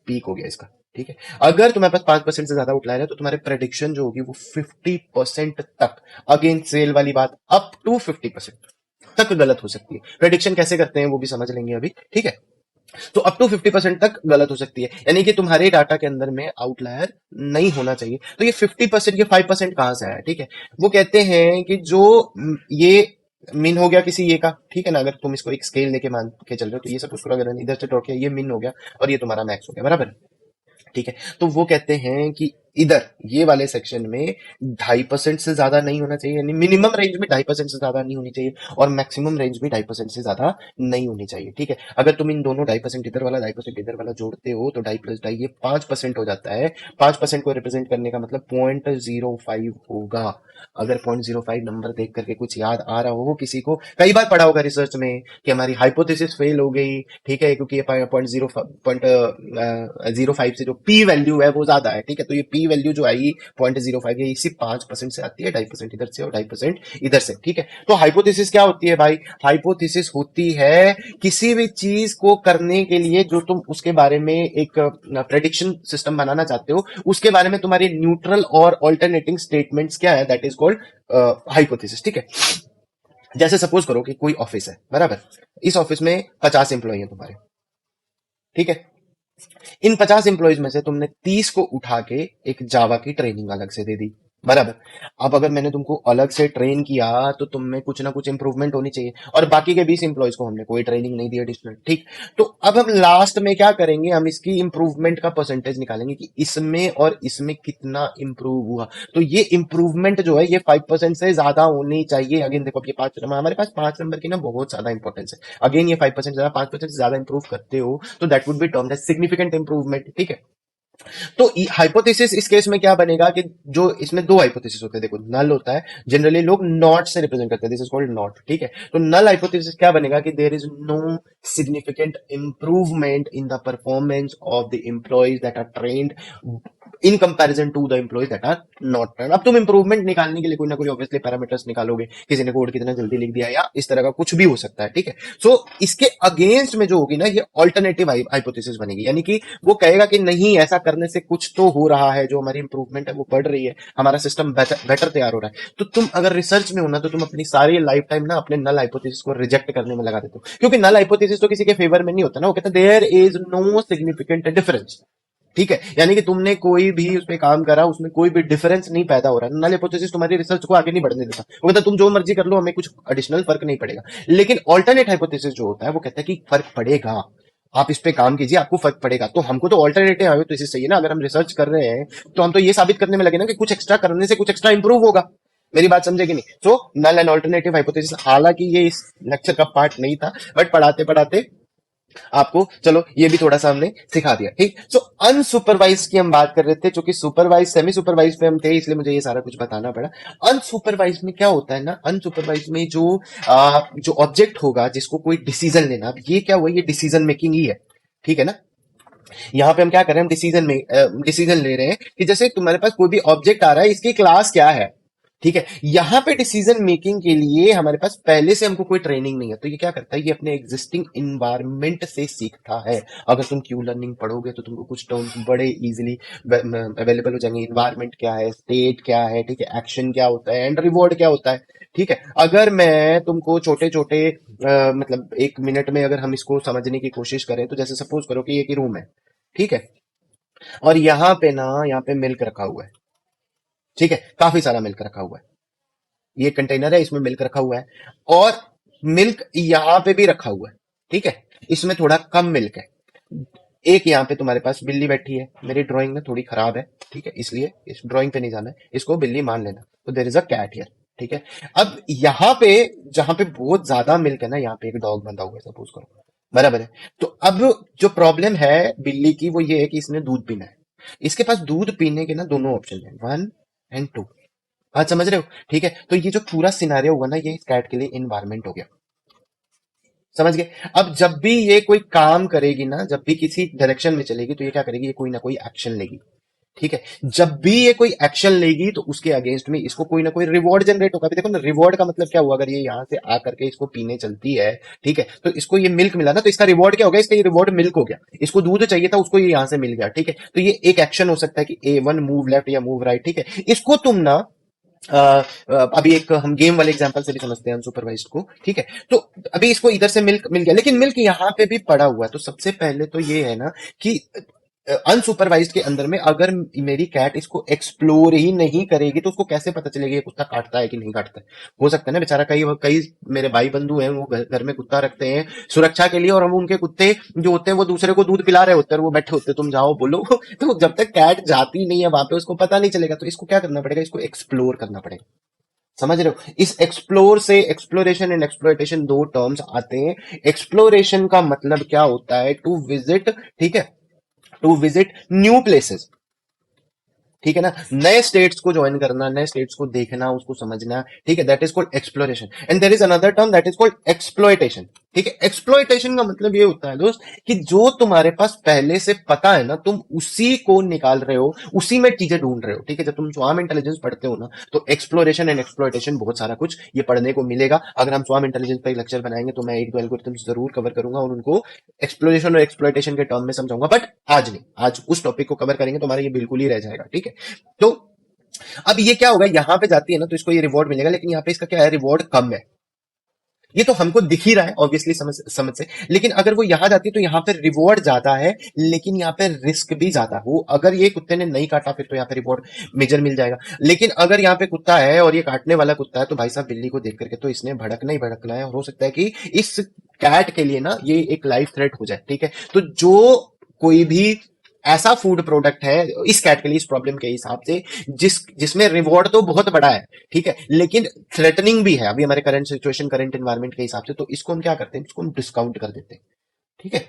B: पीक हो गया इसका, ठीक है, अगर तुम्हारे पास 5% से ज्यादा आउटलायर है तो तुम्हारे प्रेडिक्शन जो होगी वो 50% तक, अगेन सेल वाली बात, अप टू 50% तक गलत हो सकती है। प्रेडिक्शन कैसे करते हैं वो भी समझ लेंगे अभी, ठीक है। तो अप टू 50% तक गलत हो सकती है, यानी कि तुम्हारे डाटा के अंदर में आउटलायर नहीं होना चाहिए। तो ये 50%, ये 5% कहां से आया, ठीक है, वो कहते हैं कि जो ये मिन हो गया किसी ये का, ठीक है ना, अगर तुम इसको एक स्केल लेके मान के चल रहे हो, तो ये सपोज करो अगर इधर से ड्रॉ किया, ये मिन हो गया और ये तुम्हारा मैक्स हो गया, बराबर, ठीक है। तो वो कहते हैं कि इधर ये वाले सेक्शन में 2.5% से ज्यादा नहीं होना चाहिए, यानी मिनिमम रेंज में 2.5% से ज्यादा नहीं होनी चाहिए और मैक्सिमम रेंज में 2.5% से ज्यादा नहीं होनी चाहिए, ठीक है। अगर तुम इन दोनों 2.5% इधर वाला 2.5% इधर वाला जोड़ते हो तो 2.5 + 2.5 ये 5% हो जाता है। 5% को रिप्रेजेंट करने का मतलब 0.05 होगा। अगर 0.05 नंबर देख करके कुछ याद आ रहा हो किसी को, कई बार पढ़ा होगा रिसर्च में कि हमारी हाइपोथेसिस फेल हो गई, ठीक है, क्योंकि ये 0.05 से जो पी वैल्यू है वो ज्यादा है, ठीक है, तो ये पी वैल्यू जो आई 0.05 ये इसी 5% से आती है, 2.5% इधर से और 2.5% इधर से, ठीक है। तो हाइपोथेसिस क्या होती है भाई, हाइपोथेसिस होती है किसी भी चीज को करने के लिए जो तुम उसके बारे में एक प्रेडिक्शन सिस्टम बनाना चाहते हो, उसके बारे में तुम्हारी न्यूट्रल और ऑल्टरनेटिंग स्टेटमेंट्स क्या है, दैट इज कॉल्ड हाइपोथेसिस, ठीक है। जैसे सपोज करो कि कोई ऑफिस है, बराबर, इस ऑफिस में 50 एम्प्लॉय हैं तुम्हारे, ठीक है, इन 50 एम्प्लॉयज में से तुमने 30 को उठा के एक जावा की ट्रेनिंग अलग से दे दी, बराबर। अब अगर मैंने तुमको अलग से ट्रेन किया तो तुम में कुछ ना कुछ इंप्रूवमेंट होनी चाहिए, और बाकी के 20 एम्प्लॉयज को हमने कोई ट्रेनिंग नहीं दी एडिशनल, ठीक। तो अब हम लास्ट में क्या करेंगे, हम इसकी इंप्रूवमेंट का परसेंटेज निकालेंगे कि इसमें और इसमें कितना इंप्रूव हुआ। तो ये इंप्रूवमेंट जो है ये 5% से ज्यादा होनी चाहिए। अगेन देखो, अब ये 5 हमारे पास 5 नंबर की ना बहुत ज्यादा इंपॉर्टेंस है। अगेन ये 5% ज्यादा, 5% से ज्यादा इंप्रूव करते हो तो that would be termed as significant improvement, ठीक है। तो हाइपोथेसिस इस केस में क्या बनेगा कि जो इसमें दो हाइपोथेसिस होते हैं, देखो नल होता है, जनरली लोग नॉट से रिप्रेजेंट करते हैं, दिस इज कॉल्ड नॉट, ठीक है। तो नल हाइपोथेसिस क्या बनेगा कि there is no significant improvement in the performance of the employees that are trained in comparison to the employees that are not trained. अब तुम इंप्रूवमेंट निकालने के लिए कोई ना कोई ऑब्वियसली पैरामीटर्स निकालोगे, किसी ने कोड कितना जल्दी लिख दिया या इस तरह का कुछ भी हो सकता है, ठीक है। सो इसके अगेंस्ट में जो होगी ना ये ऑल्टरनेटिव हाइपोथेसिस बनेगी, यानी कि वो कहेगा कि नहीं ऐसा करने से कुछ तो हो रहा है, जो हमारी इंप्रूवमेंट है वो बढ़ रही है, हमारा सिस्टम बेटर तैयार हो रहा है। तो तुम अगर रिसर्च में हो ना तो तुम अपनी सारी लाइफ टाइम ना अपने नल हाइपोथेसिस को रिजेक्ट करने में लगा देते हो, क्योंकि नल हाइपोथेसिस तो किसी के फेवर में नहीं होता ना, वो कहता है there is no significant difference, ठीक है, यानी कि तुमने कोई भी उस पर काम करा उसमें कोई भी डिफरेंस नहीं पैदा हो रहा है। नल हाइपोथेसिस तुम्हारी रिसर्च को आगे नहीं बढ़ने देता, वो कहता है तुम जो मर्जी कर लो हमें कुछ एडिशनल फर्क नहीं पड़ेगा। लेकिन ऑल्टरनेट हाइपोथेसिस जो होता है वो कहता है कि फर्क पड़ेगा, आप इस पे काम कीजिए आपको फर्क पड़ेगा। तो हमको तो ऑल्टरनेटिव हाइपोथेसिस चाहिए ना, अगर हम रिसर्च कर रहे हैं तो हम तो ये साबित करने में लगे ना कि कुछ एक्स्ट्रा करने से कुछ एक्स्ट्रा इंप्रूव होगा। मेरी बात समझे कि नहीं। सो नल एंड ऑल्टरनेटिव हाइपोथेसिस, हालांकि ये इस लेक्चर का पार्ट नहीं था, बट पढ़ाते पढ़ाते आपको चलो ये भी थोड़ा सा हमने सिखा दिया, ठीक। सो अनसुपरवाइज की हम बात कर रहे थे, क्योंकि सुपरवाइज सेमी सुपरवाइज पे हम थे इसलिए मुझे ये सारा कुछ बताना पड़ा। अनसुपरवाइज में क्या होता है ना, अनसुपरवाइज में जो ऑब्जेक्ट होगा जिसको कोई डिसीजन लेना, अब ये क्या हुआ, ये डिसीजन मेकिंग ही है, ठीक है ना। यहाँ पे हम क्या कर रहे हैं, डिसीजन ले रहे हैं कि जैसे तुम्हारे पास कोई भी ऑब्जेक्ट आ रहा है, इसकी क्लास क्या है, ठीक है। यहां पे डिसीजन मेकिंग के लिए हमारे पास पहले से हमको कोई ट्रेनिंग नहीं है, तो ये क्या करता है, ये अपने एग्जिस्टिंग इन्वायरमेंट से सीखता है। अगर तुम क्यू लर्निंग पढ़ोगे तो तुमको कुछ टर्म्स बड़े इजीली अवेलेबल हो जाएंगे, इन्वायरमेंट क्या है, स्टेट क्या है, ठीक है, एक्शन क्या होता है एंड रिवॉर्ड क्या होता है, ठीक है। अगर मैं तुमको छोटे छोटे मतलब 1 मिनट में अगर हम इसको समझने की कोशिश करें, तो जैसे सपोज करो कि एक रूम है, ठीक है, और यहाँ पे मिल्क रखा हुआ है, ठीक है, काफी सारा मिल्क रखा हुआ है, ये कंटेनर है इसमें मिल्क रखा हुआ है, और मिल्क यहां पे भी रखा हुआ है, ठीक है, इसमें थोड़ा कम मिल्क है। एक यहाँ पे तुम्हारे पास बिल्ली बैठी है, मेरी ड्राइंग में थोड़ी खराब है, ठीक है, इसलिए इस ड्राइंग पे नहीं जाना है, इसको बिल्ली मान लेना, तो there is a cat here, ठीक है। अब यहाँ पे जहां पे बहुत ज्यादा मिल्क है ना, यहाँ पे एक डॉग बंधा हुआ है सपोज करो, बराबर है। तो अब जो प्रॉब्लम है बिल्ली की वो ये है कि इसने दूध पीना है। इसके पास दूध पीने के ना दोनों ऑप्शन है, 1 और 2। बात समझ रहे हो? ठीक है। तो ये जो पूरा सिनारियो हुआ ना, ये इस कैट के लिए इन्वायरमेंट हो गया। समझ गए? अब जब भी ये कोई काम करेगी ना, जब भी किसी डायरेक्शन में चलेगी, तो ये क्या करेगी, ये कोई ना कोई एक्शन लेगी। ठीक है। जब भी ये कोई एक्शन लेगी तो उसके अगेंस्ट में इसको कोई ना कोई रिवॉर्ड जनरेट होगा। अभी देखो ना, रिवॉर्ड का मतलब क्या हुआ, अगर ये यहां से आकर के इसको पीने चलती है, ठीक है, तो इसको ये मिल्क मिला ना, तो इसका रिवॉर्ड क्या हो गया, इसका ये रिवॉर्ड मिल्क हो गया। इसको दूध चाहिए था, उसको ये यहां से मिल गया। ठीक है। तो ये एक एक्शन हो सकता है कि A1 मूव लेफ्ट या मूव राइट। ठीक है। इसको तुम ना अभी एक हम गेम वाले एग्जांपल से भी समझते हैं अनसुपरवाइज्ड को। ठीक है। तो अभी इसको इधर से मिल्क मिल गया, लेकिन मिल्क यहाँ पे भी पड़ा हुआ है। तो सबसे पहले तो ये है ना कि अनसुपरवाइज्ड के अंदर में अगर मेरी कैट इसको एक्सप्लोर ही नहीं करेगी तो उसको कैसे पता चलेगा ये कुत्ता काटता है कि नहीं काटता है। हो सकता है ना बेचारा, कई कई मेरे भाई बंधु हैं, वो घर में कुत्ता रखते हैं सुरक्षा के लिए, और हम उनके कुत्ते जो होते हैं वो दूसरे को दूध पिला रहे होते हैं, वो बैठे होते हैं, तुम जाओ बोलो तो जब तक कैट जाती नहीं है वहां पे उसको पता नहीं चलेगा। तो इसको क्या करना पड़ेगा, इसको एक्सप्लोर करना पड़ेगा। समझ रहे हो? इस एक्सप्लोर से एक्सप्लोरेशन एंड एक्सप्लोइटेशन दो टर्म्स आते हैं। एक्सप्लोरेशन का मतलब क्या होता है, टू विजिट, ठीक है, टू विजिट न्यू प्लेसेस। ठीक है ना, नए स्टेट्स को ज्वाइन करना, नए स्टेट्स को देखना, उसको समझना। ठीक है, that is called exploration. And there is another term that is called exploitation. ठीक है। एक्सप्लॉयटेशन का मतलब ये होता है दोस्त कि जो तुम्हारे पास पहले से पता है ना, तुम उसी को निकाल रहे हो, उसी में चीजें ढूंढ रहे हो। ठीक है। जब तुम स्वाम इंटेलिजेंस पढ़ते हो ना, तो एक्सप्लोरेशन एंड एक्सप्लॉयटेशन बहुत सारा कुछ ये पढ़ने को मिलेगा। अगर हम स्वाम इंटेलिजेंस पर एक लेक्चर बनाएंगे तो मैं एक दो एल्गोरिथम्स जरूर कवर करूंगा और उनको एक्सप्लोरेशन और एक्सप्लॉयटेशन के टर्म में समझाऊंगा, बट आज नहीं। आज उस टॉपिक को कवर करेंगे तो हमारा ये बिल्कुल ही रह जाएगा। ठीक है। तो अब ये क्या होगा, यहां पे जाती है ना तो इसको ये रिवॉर्ड मिलेगा, लेकिन यहाँ पे इसका क्या है, रिवॉर्ड कम है। ये तो हमको दिख ही रहा है ऑब्वियसली, समझ समझ से। लेकिन अगर वो यहां जाती है तो यहाँ पे रिवॉर्ड ज्यादा है, लेकिन यहाँ पे रिस्क भी ज्यादा। वो अगर ये कुत्ते ने नहीं काटा फिर तो यहाँ पे रिवॉर्ड मेजर मिल जाएगा। लेकिन अगर यहाँ पे कुत्ता है और ये काटने वाला कुत्ता है, तो भाई साहब बिल्ली को देख करके तो इसने भड़कना ही भड़कना है, और हो सकता है कि इस कैट के लिए ना ये एक लाइफ थ्रेट हो जाए। ठीक है। तो जो कोई भी ऐसा फूड प्रोडक्ट है इस कैट के लिए, इस प्रॉब्लम के हिसाब से, जिसमें रिवॉर्ड तो बहुत बड़ा है, ठीक है, लेकिन थ्रेटनिंग भी है अभी हमारे करंट सिचुएशन, करंट एनवायरमेंट के हिसाब से, तो इसको हम क्या करते हैं, इसको हम डिस्काउंट कर देते हैं। ठीक है।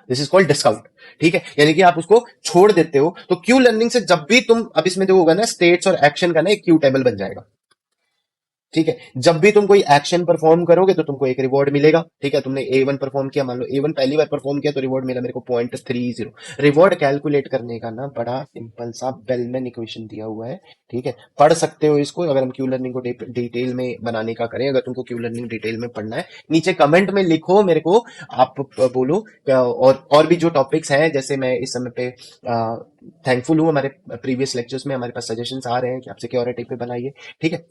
B: This is called discount. ठीक है। यानी कि आप उसको छोड़ देते हो। तो क्यू लर्निंग से जब भी तुम, अब इसमें जो होगा ना, स्टेट्स और एक्शन का ना एक क्यू टेबल बन जाएगा। ठीक है। जब भी तुम कोई एक्शन परफॉर्म करोगे तो तुमको एक रिवॉर्ड मिलेगा। ठीक है। तुमने A1 परफॉर्म किया, मान लो A1 पहली बार परफॉर्म किया तो रिवॉर्ड मिला मेरे को 0.30। रिवॉर्ड कैलकुलेट करने का ना बड़ा सिंपल सा बेलमैन इक्वेशन दिया हुआ है। ठीक है। पढ़ सकते हो इसको, अगर हम क्यू लर्निंग को डिटेल में बनाने का करें। अगर तुमको क्यू लर्निंग डिटेल में पढ़ना है, नीचे कमेंट में लिखो मेरे को, आप बोलो। और भी जो टॉपिक्स हैं, जैसे मैं इस समय पे थैंकफुल हूँ, हमारे प्रीवियस लेक्चर्स में हमारे पास सजेशंस आ रहे हैं कि आप सिक्योरिटी पे बनाइए। ठीक है।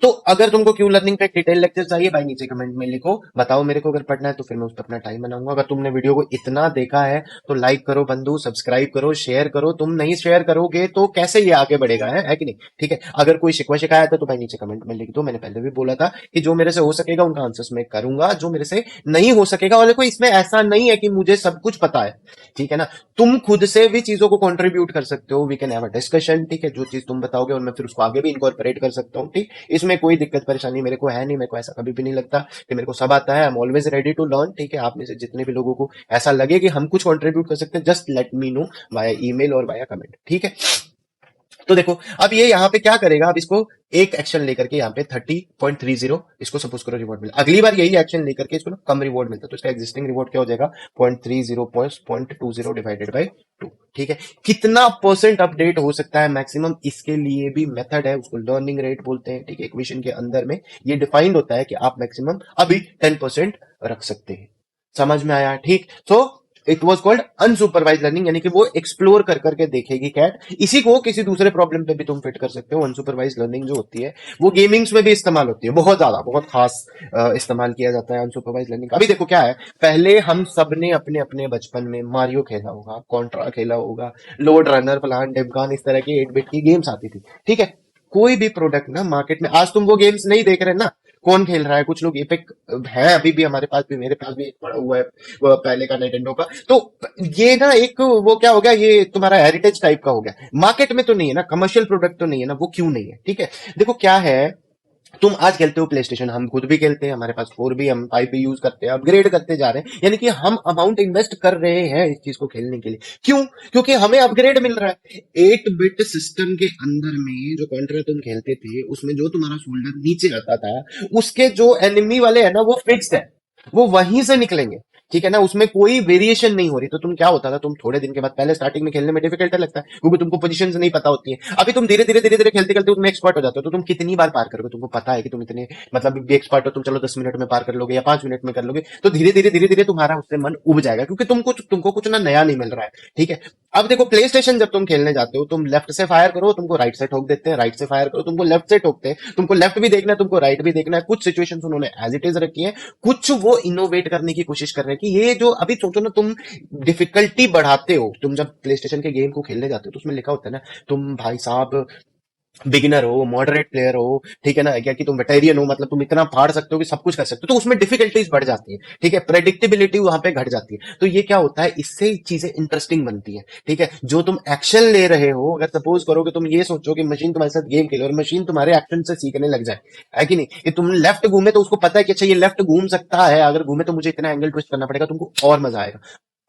B: तो अगर तुमको क्यू लर्निंग पे डिटेल लेक्चर चाहिए भाई, नीचे कमेंट में लिखो, बताओ मेरे को, अगर पढ़ना है तो फिर मैं उस पर अपना टाइम बनाऊंगा। अगर तुमने वीडियो को इतना देखा है तो लाइक करो बंधु, सब्सक्राइब करो, शेयर करो। तुम नहीं शेयर करोगे तो कैसे ये आगे बढ़ेगा, है कि नहीं? ठीक है। अगर कोई शिकवा शिकायत है तो भाई नीचे कमेंट में लिख दो। मैंने पहले भी बोला था कि जो मेरे से हो सकेगा उनका आंसर्स मैं करूंगा, जो मेरे से नहीं हो सकेगा, और देखो इसमें ऐसा नहीं है कि मुझे सब कुछ पता है। ठीक है ना, तुम खुद से भी चीजों को कंट्रीब्यूट कर सकते हो। We can have a discussion. ठीक है। जो चीज तुम बताओगे और मैं फिर उसको आगे भी इनकॉर्पोरेट कर सकता हूँ। ठीक, इसमें कोई दिक्कत परेशानी मेरे को है नहीं। मेरे को ऐसा कभी भी नहीं लगता कि मेरे को सब आता है। I am always ready to learn. ठीक है। आप में से जितने भी लोगों को ऐसा लगे कि हम कुछ कंट्रीब्यूट कर सकते हैं, just let me know via email और वाया कमेंट। ठीक है। तो देखो अब ये यहाँ पे क्या करेगा, अब इसको एक एक्शन लेकर के यहाँ पे 30.30 इसको सपोज करो रिवॉर्ड मिला। अगली बार यही एक्शन लेकर के इसको ना कम रिवॉर्ड मिलता है, तो इसका एग्जिस्टिंग रिवॉर्ड क्या हो जाएगा, 0.30 डिवाइडेड बाई 2। ठीक है। कितना परसेंट अपडेट हो सकता है मैक्सिमम, इसके लिए भी मेथड है, उसको लर्निंग रेट बोलते हैं। ठीक है। इक्वेशन के अंदर में ये डिफाइंड होता है कि आप मैक्सिमम अभी 10% रख सकते हैं। समझ में आया? ठीक। So it was called unsupervised learning, यानी कि वो एक्सप्लोर कर करके देखेगी कैट। इसी को किसी दूसरे प्रॉब्लम पे भी तुम फिट कर सकते हो। अनसुपरवाइज लर्निंग जो होती है वो गेमिंग्स में भी इस्तेमाल होती है, बहुत ज्यादा, बहुत खास इस्तेमाल किया जाता है अनसुपरवाइज लर्निंग का। अभी देखो क्या है, पहले हम सब ने अपने अपने बचपन में मारियो खेला होगा, कॉन्ट्रा खेला होगा, लोड रनर, फलान डिमकान, इस तरह की 8 बिट की गेम्स आती थी। ठीक है। कोई भी प्रोडक्ट ना मार्केट में, आज तुम वो गेम्स नहीं देख रहे ना, कौन खेल रहा है, कुछ लोग एपिक है अभी भी, हमारे पास भी, मेरे पास भी एक पड़ा हुआ है वो पहले का नाइटेंडो का। तो ये ना एक वो क्या हो गया, ये तुम्हारा हेरिटेज टाइप का हो गया, मार्केट में तो नहीं है ना, कमर्शियल प्रोडक्ट तो नहीं है ना, वो क्यों नहीं है, ठीक है। देखो क्या है, तुम आज खेलते हो प्ले स्टेशन, हम खुद भी खेलते हैं, हमारे पास 4 भी, हम 5 भी यूज करते हैं, अपग्रेड करते जा रहे हैं, यानी कि हम अमाउंट इन्वेस्ट कर रहे हैं इस चीज को खेलने के लिए। क्यों? क्योंकि हमें अपग्रेड मिल रहा है। 8 बिट सिस्टम के अंदर में जो कॉन्ट्रा तुम खेलते थे, उसमें जो तुम्हारा शोल्डर नीचे आता था, उसके जो एनिमी वाले है ना वो फिक्स्ड है, वो वहीं से निकलेंगे, ठीक है ना, उसमें कोई वेरिएशन नहीं हो रही। तो तुम क्या होता था, तुम थोड़े दिन के बाद, पहले स्टार्टिंग में खेलने में डिफिकल्ट लगता है क्योंकि तुमको पोजीशंस नहीं पता होती है। अभी तुम धीरे धीरे खेलते खेलते तुम एक्सपर्ट हो जाते हो, तो तुम कितनी बार पार करोगे, तुमको पता है कि तुम इतने मतलब भी एक्सपर्ट हो, तुम चलो 10 मिनट में पार कर लोगे या 5 मिनट में कर लोगे, तो धीरे धीरे तुम्हारा उससे मन उब जाएगा, क्योंकि तुमको कुछ ना नया नहीं मिल रहा है, ठीक है। अब देखो प्ले स्टेशन जब तुम खेलने जाते हो, तुम लेफ्ट से फायर करो तुमको राइट से ठोक देते हैं, राइट से फायर करो तुमको लेफ्ट से ठोकते हैं, तुमको लेफ्ट भी देखना है, तुमको राइट भी देखना है। कुछ सिचुएशंस उन्होंने एज इट इज रखी है, कुछ वो इनोवेट करने की कोशिश कर रहे हैं कि ये जो अभी सोचो ना, तुम डिफिकल्टी बढ़ाते हो, तुम जब प्ले स्टेशन के गेम को खेलने जाते हो तो उसमें लिखा होता है ना, तुम भाई साहब बिगिनर हो, मॉडरेट प्लेयर हो, ठीक है ना, या कि तुम वेटेरियन हो, मतलब तुम इतना फाड़ सकते हो कि सब कुछ कर सकते हो, तो उसमें डिफिकल्टीज बढ़ जाती है, ठीक है, प्रेडिक्टेबिलिटी वहां पे घट जाती है। तो ये क्या होता है, इससे चीजें इंटरेस्टिंग बनती है, ठीक है। जो तुम एक्शन ले रहे हो, अगर सपोज करो कि तुम ये सोचो कि मशीन तुम्हारे साथ गेम खेले और मशीन तुम्हारे एक्शन से सीखने लग जाए, है कि नहीं, कि तुम लेफ्ट घूमे तो उसको पता है कि अच्छा ये लेफ्ट घूम सकता है, अगर घूमे तो मुझे इतना एंगल ट्विस्ट करना पड़ेगा, तुमको और मजा आएगा,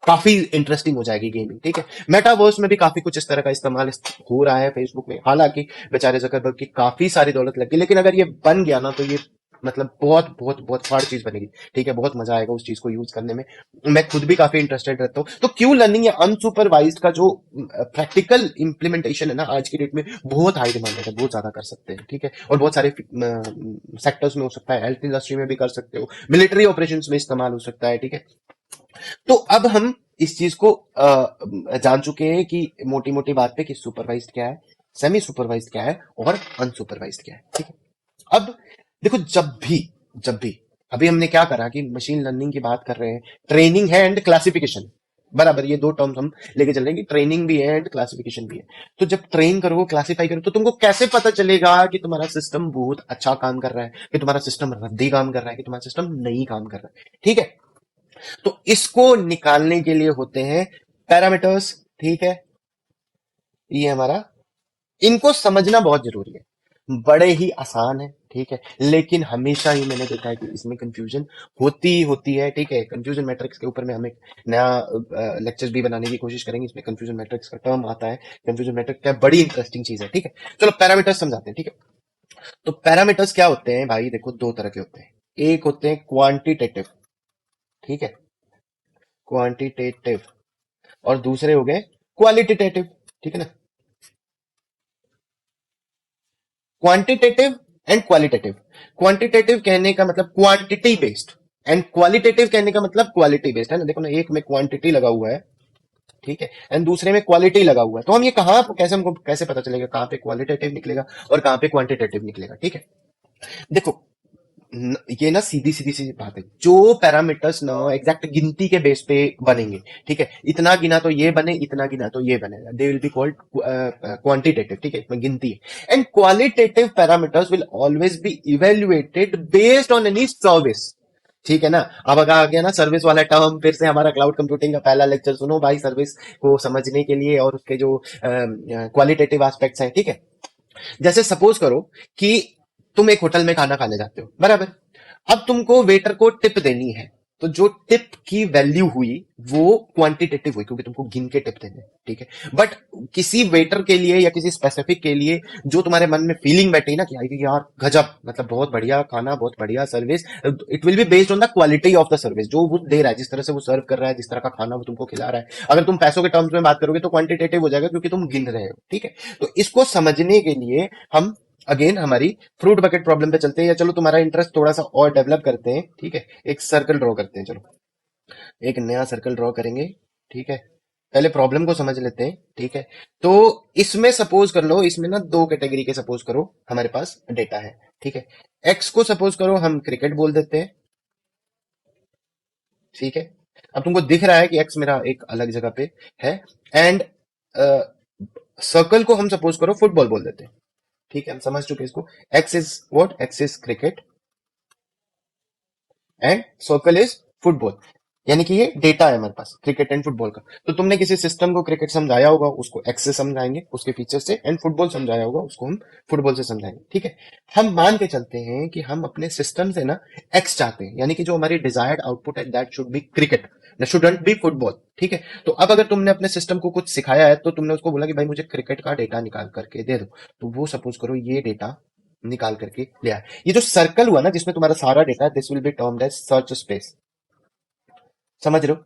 B: काफी इंटरेस्टिंग हो जाएगी गेमिंग, ठीक है। मेटावर्स में भी काफी कुछ इस तरह का इस्तेमाल हो रहा है फेसबुक में, हालांकि बेचारे जकरबर्ग की काफी सारी दौलत लग गई, लेकिन अगर ये बन गया ना तो ये मतलब बहुत बहुत बहुत फाड़ चीज बनेगी, ठीक है, बहुत मजा आएगा उस चीज को यूज करने में। मैं खुद भी काफी इंटरेस्टेड रहता हूँ। तो क्यू लर्निंग या अनसुपरवाइज्ड का जो प्रैक्टिकल इंप्लीमेंटेशन है ना, आज की डेट में बहुत हाई डिमांड है, बहुत ज्यादा कर सकते हैं, ठीक है, और बहुत सारे सेक्टर्स में हो सकता है, हेल्थ इंडस्ट्री में भी कर सकते हो, मिलिट्री ऑपरेशन में इस्तेमाल हो सकता है, ठीक है। तो अब हम इस चीज को जान चुके हैं कि मोटी मोटी बात पे कि सुपरवाइज्ड क्या है, सेमी सुपरवाइज्ड क्या है और अनसुपरवाइज्ड क्या है, ठीक है। अब देखो, जब भी अभी हमने क्या करा कि मशीन लर्निंग की बात कर रहे हैं, ट्रेनिंग है एंड क्लासिफिकेशन, बराबर, ये दो टर्म्स हम लेके चल रहे हैं कि ट्रेनिंग भी है एंड क्लासिफिकेशन भी है। तो जब ट्रेन करो, क्लासिफाई करो, तो तुमको कैसे पता चलेगा कि तुम्हारा सिस्टम बहुत अच्छा काम कर रहा है, कि तुम्हारा सिस्टम रद्दी काम कर रहा है, कि तुम्हारा सिस्टम नहीं काम कर रहा है, ठीक है। तो इसको निकालने के लिए होते हैं पैरामीटर्स, ठीक है, ये हमारा, इनको समझना बहुत जरूरी है, बड़े ही आसान है, ठीक है, लेकिन हमेशा ही मैंने देखा है कि इसमें कंफ्यूजन होती ही होती है, ठीक है। कंफ्यूजन मैट्रिक्स के ऊपर में हम एक नया लेक्चर भी बनाने की कोशिश करेंगे, इसमें कंफ्यूजन मैट्रिक्स का टर्म आता है, कंफ्यूजन मैट्रिक्स क्या है, बड़ी इंटरेस्टिंग चीज है, ठीक है। चलो पैरामीटर्स समझाते हैं, ठीक है। तो पैरामीटर्स क्या होते हैं भाई, देखो दो तरह के होते हैं, एक होते हैं क्वांटिटेटिव, ठीक है, क्वांटिटेटिव, और दूसरे हो गए क्वालिटेटिव, ठीक है ना। क्वांटिटेटिव एंड क्वालिटेटिव, क्वांटिटेटिव कहने का मतलब क्वांटिटी बेस्ड, एंड क्वालिटेटिव कहने का मतलब क्वालिटी बेस्ड, है ना। देखो ना, एक में क्वांटिटी लगा हुआ है, ठीक है, एंड दूसरे में क्वालिटी लगा हुआ है, तो हम ये कहां कैसे, हमको कैसे पता चलेगा कहां पे क्वालिटेटिव निकलेगा और कहां पे क्वांटिटेटिव निकलेगा, ठीक है। देखो, ये ना सीधी सीधी सी बात है, जो पैरामीटर्स ना एग्जैक्ट गिनती के बेस पे बनेंगे, ठीक है, इतना गिना तो ये बने, इतना गिना तो ये बनेगा, they will be called quantitative, ठीक है, इसमें गिनती है। And qualitative parameters will always be evaluated based on any service, ठीक है ना। अब अगर आ गया ना सर्विस वाला टर्म, फिर से हमारा क्लाउड कंप्यूटिंग का पहला लेक्चर सुनो भाई, सर्विस को समझने के लिए और उसके जो क्वालिटेटिव एस्पेक्ट्स हैं, ठीक है। जैसे सपोज करो कि तुम एक होटल में खाना खाने जाते हो, बराबर, अब तुमको वेटर को टिप देनी है, तो जो टिप की वैल्यू हुई वो क्वांटिटेटिव हुई, क्योंकि तुमको गिन के टिप देने, ठीक है। बट किसी वेटर के लिए या किसी स्पेसिफिक के लिए जो तुम्हारे मन में फीलिंग बैठी ना कि यार गजब, मतलब बहुत बढ़िया खाना, बहुत बढ़िया service, it will be based on the quality of the service, जो वो दे रहा है, जिस तरह से वो सर्व कर रहा है, जिस तरह का खाना वो तुमको खिला रहा है। अगर तुम पैसों के टर्म्स में बात करोगे तो क्वांटिटेटिव हो जाएगा, क्योंकि तुम गिन रहे हो, ठीक है। तो इसको समझने के लिए हम अगेन हमारी फ्रूट बकेट प्रॉब्लम पे चलते हैं, या चलो तुम्हारा इंटरेस्ट थोड़ा सा और डेवलप करते हैं, ठीक है। एक सर्कल ड्रॉ करते हैं, चलो एक नया सर्कल ड्रॉ करेंगे, ठीक है। पहले प्रॉब्लम को समझ लेते हैं, ठीक है। तो इसमें सपोज कर लो, इसमें ना दो कैटेगरी के सपोज करो हमारे पास डेटा है, ठीक है। एक्स को सपोज करो हम क्रिकेट बोल देते हैं, ठीक है। अब तुमको दिख रहा है कि एक्स मेरा एक अलग जगह पे है, एंड सर्कल को हम सपोज करो फुटबॉल बोल देते हैं, ठीक है। हम समझ चुके हैं इसको, x is what, x is cricket, and circle is football. यानी कि ये डेटा है हमारे पास क्रिकेट एंड फुटबॉल का। तो तुमने किसी सिस्टम को क्रिकेट समझाया होगा, उसको एक्स से समझाएंगे उसके फीचर से, एंड फुटबॉल समझाया होगा, उसको हम फुटबॉल से समझाएंगे। ठीक है, हम मान के चलते हैं कि हम अपने सिस्टम से ना एक्स चाहते हैं, यानी कि जो हमारी डिजायर्ड आउटपुट है that should be cricket, shouldn't be football. ठीक है, तो अब अगर तुमने अपने सिस्टम को कुछ सिखाया है तो तुमने उसको बोला कि भाई मुझे क्रिकेट का डेटा निकाल करके दे दो, तो वो सपोज करो ये डेटा निकाल करके ले आए। ये जो सर्कल हुआ ना जिसमें तुम्हारा सारा data, this will be termed as search space. समझ रहे हो?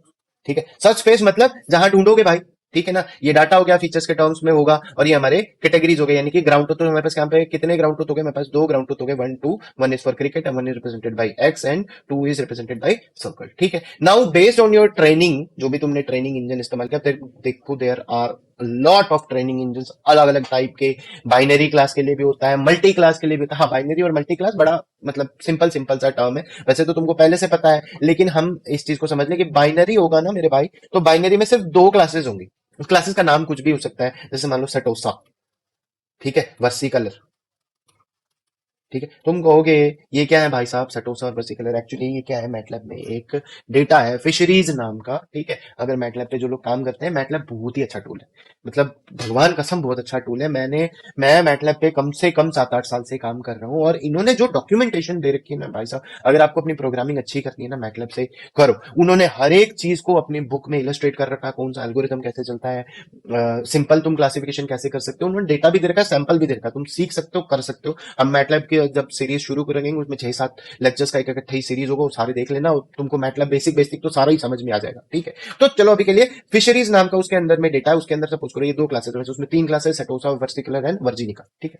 B: ठीक है, सर्च स्पेस मतलब जहां ढूंढोगे भाई। ठीक है ना, ये डाटा हो गया फीचर्स के टर्म्स में होगा, और ये हमारे कैटेगरीज हो गए, यानी कि ग्राउंड ट्रूथ। तो हमारे पास यहाँ पे कितने ग्राउंड ट्रूथ हो गए? हमारे पास दो ग्राउंड ट्रूथ हो गए, one two, one is for cricket and one is represented by X and two is represented by circle. ठीक है, now based on your training, जो भी तुमने ट्रेनिंग इंजन इस्तेमाल किया, देखो there are lot of training engine अलग अलग टाइप के। बाइनरी क्लास के लिए भी होता है, मल्टी क्लास के लिए भी होता है। हाँ, बाइनरी और मल्टी क्लास बड़ा मतलब सिंपल सिंपल सा टर्म है, वैसे तो तुमको पहले से पता है, लेकिन हम इस चीज को समझ लें कि बाइनरी होगा ना मेरे भाई, तो बाइनरी में सिर्फ दो क्लासेस होंगी। उस क्लासेस का नाम कुछ भी हो सकता है, जैसे मान लो सटोसा, ठीक है, वर्सिकलर। ठीक है, तुम कहोगे ये क्या है भाई साहब सटोसा और वर्सिकलर? एक्चुअली ये क्या है, मैटलैब में एक डेटा है फिशरीज नाम का। ठीक है, अगर मैटलैब पे जो लोग काम करते हैं, मैटलैब बहुत ही अच्छा टूल है, मतलब भगवान कसम बहुत अच्छा टूल है। मैं मैटलैब पे कम से कम 7-8 साल से काम कर रहा हूँ, और इन्होंने जो डॉक्यूमेंटेशन दे रखी है ना भाई साहब, अगर आपको अपनी प्रोग्रामिंग अच्छी करनी है ना, मैटलैब से करो। उन्होंने हर एक चीज को अपनी बुक में इलस्ट्रेट कर रखा है, कौन सा एल्गोरिथम कैसे चलता है, सिंपल तुम क्लासिफिकेशन कैसे कर सकते हो, उन्होंने डेटा भी दे रखा है, सैंपल भी दे रखा है, तुम सीख सकते हो, कर सकते हो। हम मैटलैब की जब सीरीज शुरू करेंगे उसमें 6-7 लेक्चर्स का एक इकट्ठा ही सीरीज होगा, वो सारे देख लेना, और तुमको मैटलैब बेसिक बेसिक तो सारा ही समझ में आ जाएगा। ठीक है, तो चलो अभी के लिए फिशरीज नाम का उसके अंदर में डेटा है, उसके अंदर सपोज करो ये दो क्लासेस है, उसमें 3 क्लासेस सेटोसा, वर्सिकुलर एंड वर्जिनिका। ठीक है,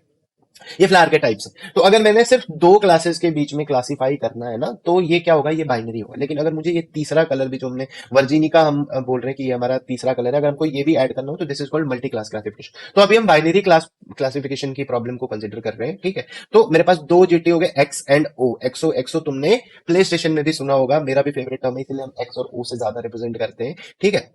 B: ये फ्लावर के टाइप्स है। तो अगर मैंने सिर्फ दो क्लासेस के बीच में क्लासिफाई करना है ना, तो ये क्या होगा, ये बाइनरी होगा। लेकिन अगर मुझे ये तीसरा कलर भी, जो हमने वर्जिनिका हम बोल रहे हैं कि ये हमारा तीसरा कलर है, अगर हमको ये भी ऐड करना हो तो this is called multi class classification. तो अभी हम बाइनरी क्लास क्लासिफिकेशन की प्रॉब्लम को कंसिडर कर रहे हैं। ठीक है, तो मेरे पास दो जीटी हो गए, X and O. X O X O तुमने प्ले स्टेशन में भी सुना होगा, मेरा भी फेवरेट टर्म है, इसलिए हम एक्स और ओ से ज्यादा रिप्रेजेंट करते हैं। ठीक है,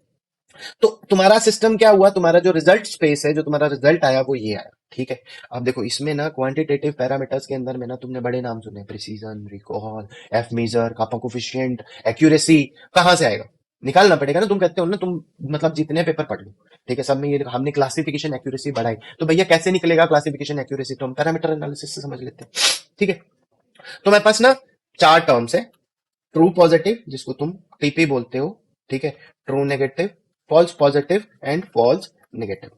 B: तो तुम्हारा सिस्टम क्या हुआ, तुम्हारा जो रिजल्ट स्पेस है, जो तुम्हारा रिजल्ट आया वो ये आया। ठीक है, अब देखो इसमें ना क्वांटिटेटिव पैरामीटर्स के अंदर में ना तुमने बड़े नाम सुने, प्रिसीजन, रिकॉल, एफ मेजर, कापा कोफिशिएंट, एक्यूरेसी। कहां से आएगा? निकालना पड़ेगा ना। तुम कहते हो ना तुम मतलब जितने पेपर पढ़ लो, ठीक है, सब में ये हमने क्लासिफिकेशन एक्यूरेसी बढ़ाई, तो भैया कैसे निकलेगा क्लासिफिकेशन एक्यूरेसी? तो हम पैरामीटर एनालिसिस से समझ लेते हैं। ठीक है, तो मेरे पास ना चार टर्म्स है, ट्रू पॉजिटिव जिसको तुम टीपी बोलते हो, ठीक है, true negative, false positive and false negative.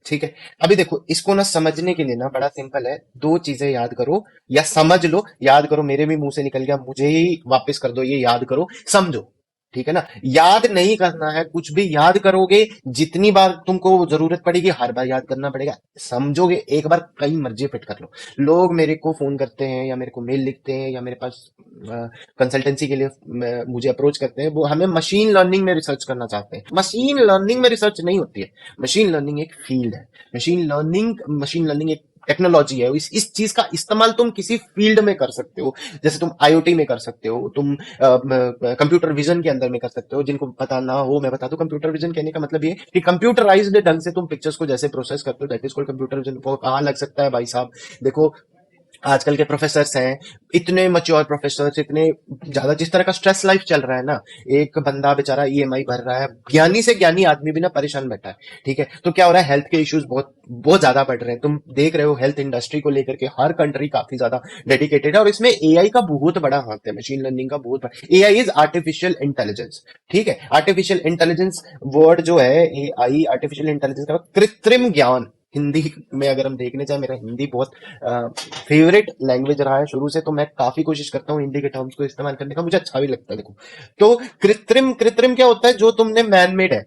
B: ठीक है, अभी देखो इसको ना समझने के लिए ना बड़ा सिंपल है, दो चीजें याद करो या समझ लो। याद करो, मेरे भी मुंह से निकल गया, मुझे ही वापस कर दो, ये याद करो समझो। ठीक है ना, याद नहीं करना है कुछ भी, याद करोगे जितनी बार तुमको जरूरत पड़ेगी हर बार याद करना पड़ेगा। समझोगे एक बार, कई मर्जी फिट कर लो। लोग मेरे को फोन करते हैं या मेरे को मेल लिखते हैं या मेरे पास कंसल्टेंसी के लिए मुझे अप्रोच करते हैं, वो हमें मशीन लर्निंग में रिसर्च करना चाहते हैं। मशीन लर्निंग में रिसर्च नहीं होती है, मशीन लर्निंग एक फील्ड है। मशीन लर्निंग एक टेक्नोलॉजी है। इस चीज का इस्तेमाल तुम किसी फील्ड में कर सकते हो, जैसे तुम आईओटी में कर सकते हो, तुम कंप्यूटर विजन के अंदर में कर सकते हो। जिनको पता ना हो मैं बता दूं, कंप्यूटर विजन कहने का मतलब ये कि कंप्यूटराइज्ड ढंग से तुम पिक्चर्स को जैसे प्रोसेस करते हो, that is called computer vision. वो कहाँ लग सकता है भाई साहब? देखो आजकल के प्रोफेसर्स हैं, इतने मच्योर प्रोफेसर्स, इतने ज्यादा, जिस तरह का स्ट्रेस लाइफ चल रहा है ना, एक बंदा बेचारा ईएमआई भर रहा है, ज्ञानी से ज्ञानी आदमी भी ना परेशान बैठा है। ठीक है, तो क्या हो रहा है, हेल्थ के इश्यूज बहुत बहुत ज्यादा बढ़ रहे हैं। तुम देख रहे हो हेल्थ इंडस्ट्री को लेकर के हर कंट्री काफी ज्यादा डेडिकेटेड है, और इसमें एआई का बहुत बड़ा हाथ है, मशीन लर्निंग का बहुत बड़ा। AI is artificial intelligence. ठीक है, आर्टिफिशियल इंटेलिजेंस वर्ड जो है, एआई आर्टिफिशियल इंटेलिजेंस का कृत्रिम ज्ञान। हिंदी में अगर हम देखने जाए, मेरा हिंदी बहुत फेवरेट लैंग्वेज रहा है शुरू से, तो मैं काफी कोशिश करता हूँ हिंदी के टर्म्स को इस्तेमाल करने का, मुझे अच्छा भी लगता है। देखो, तो कृत्रिम कृत्रिम क्या होता है, जो तुमने मैन मेड है।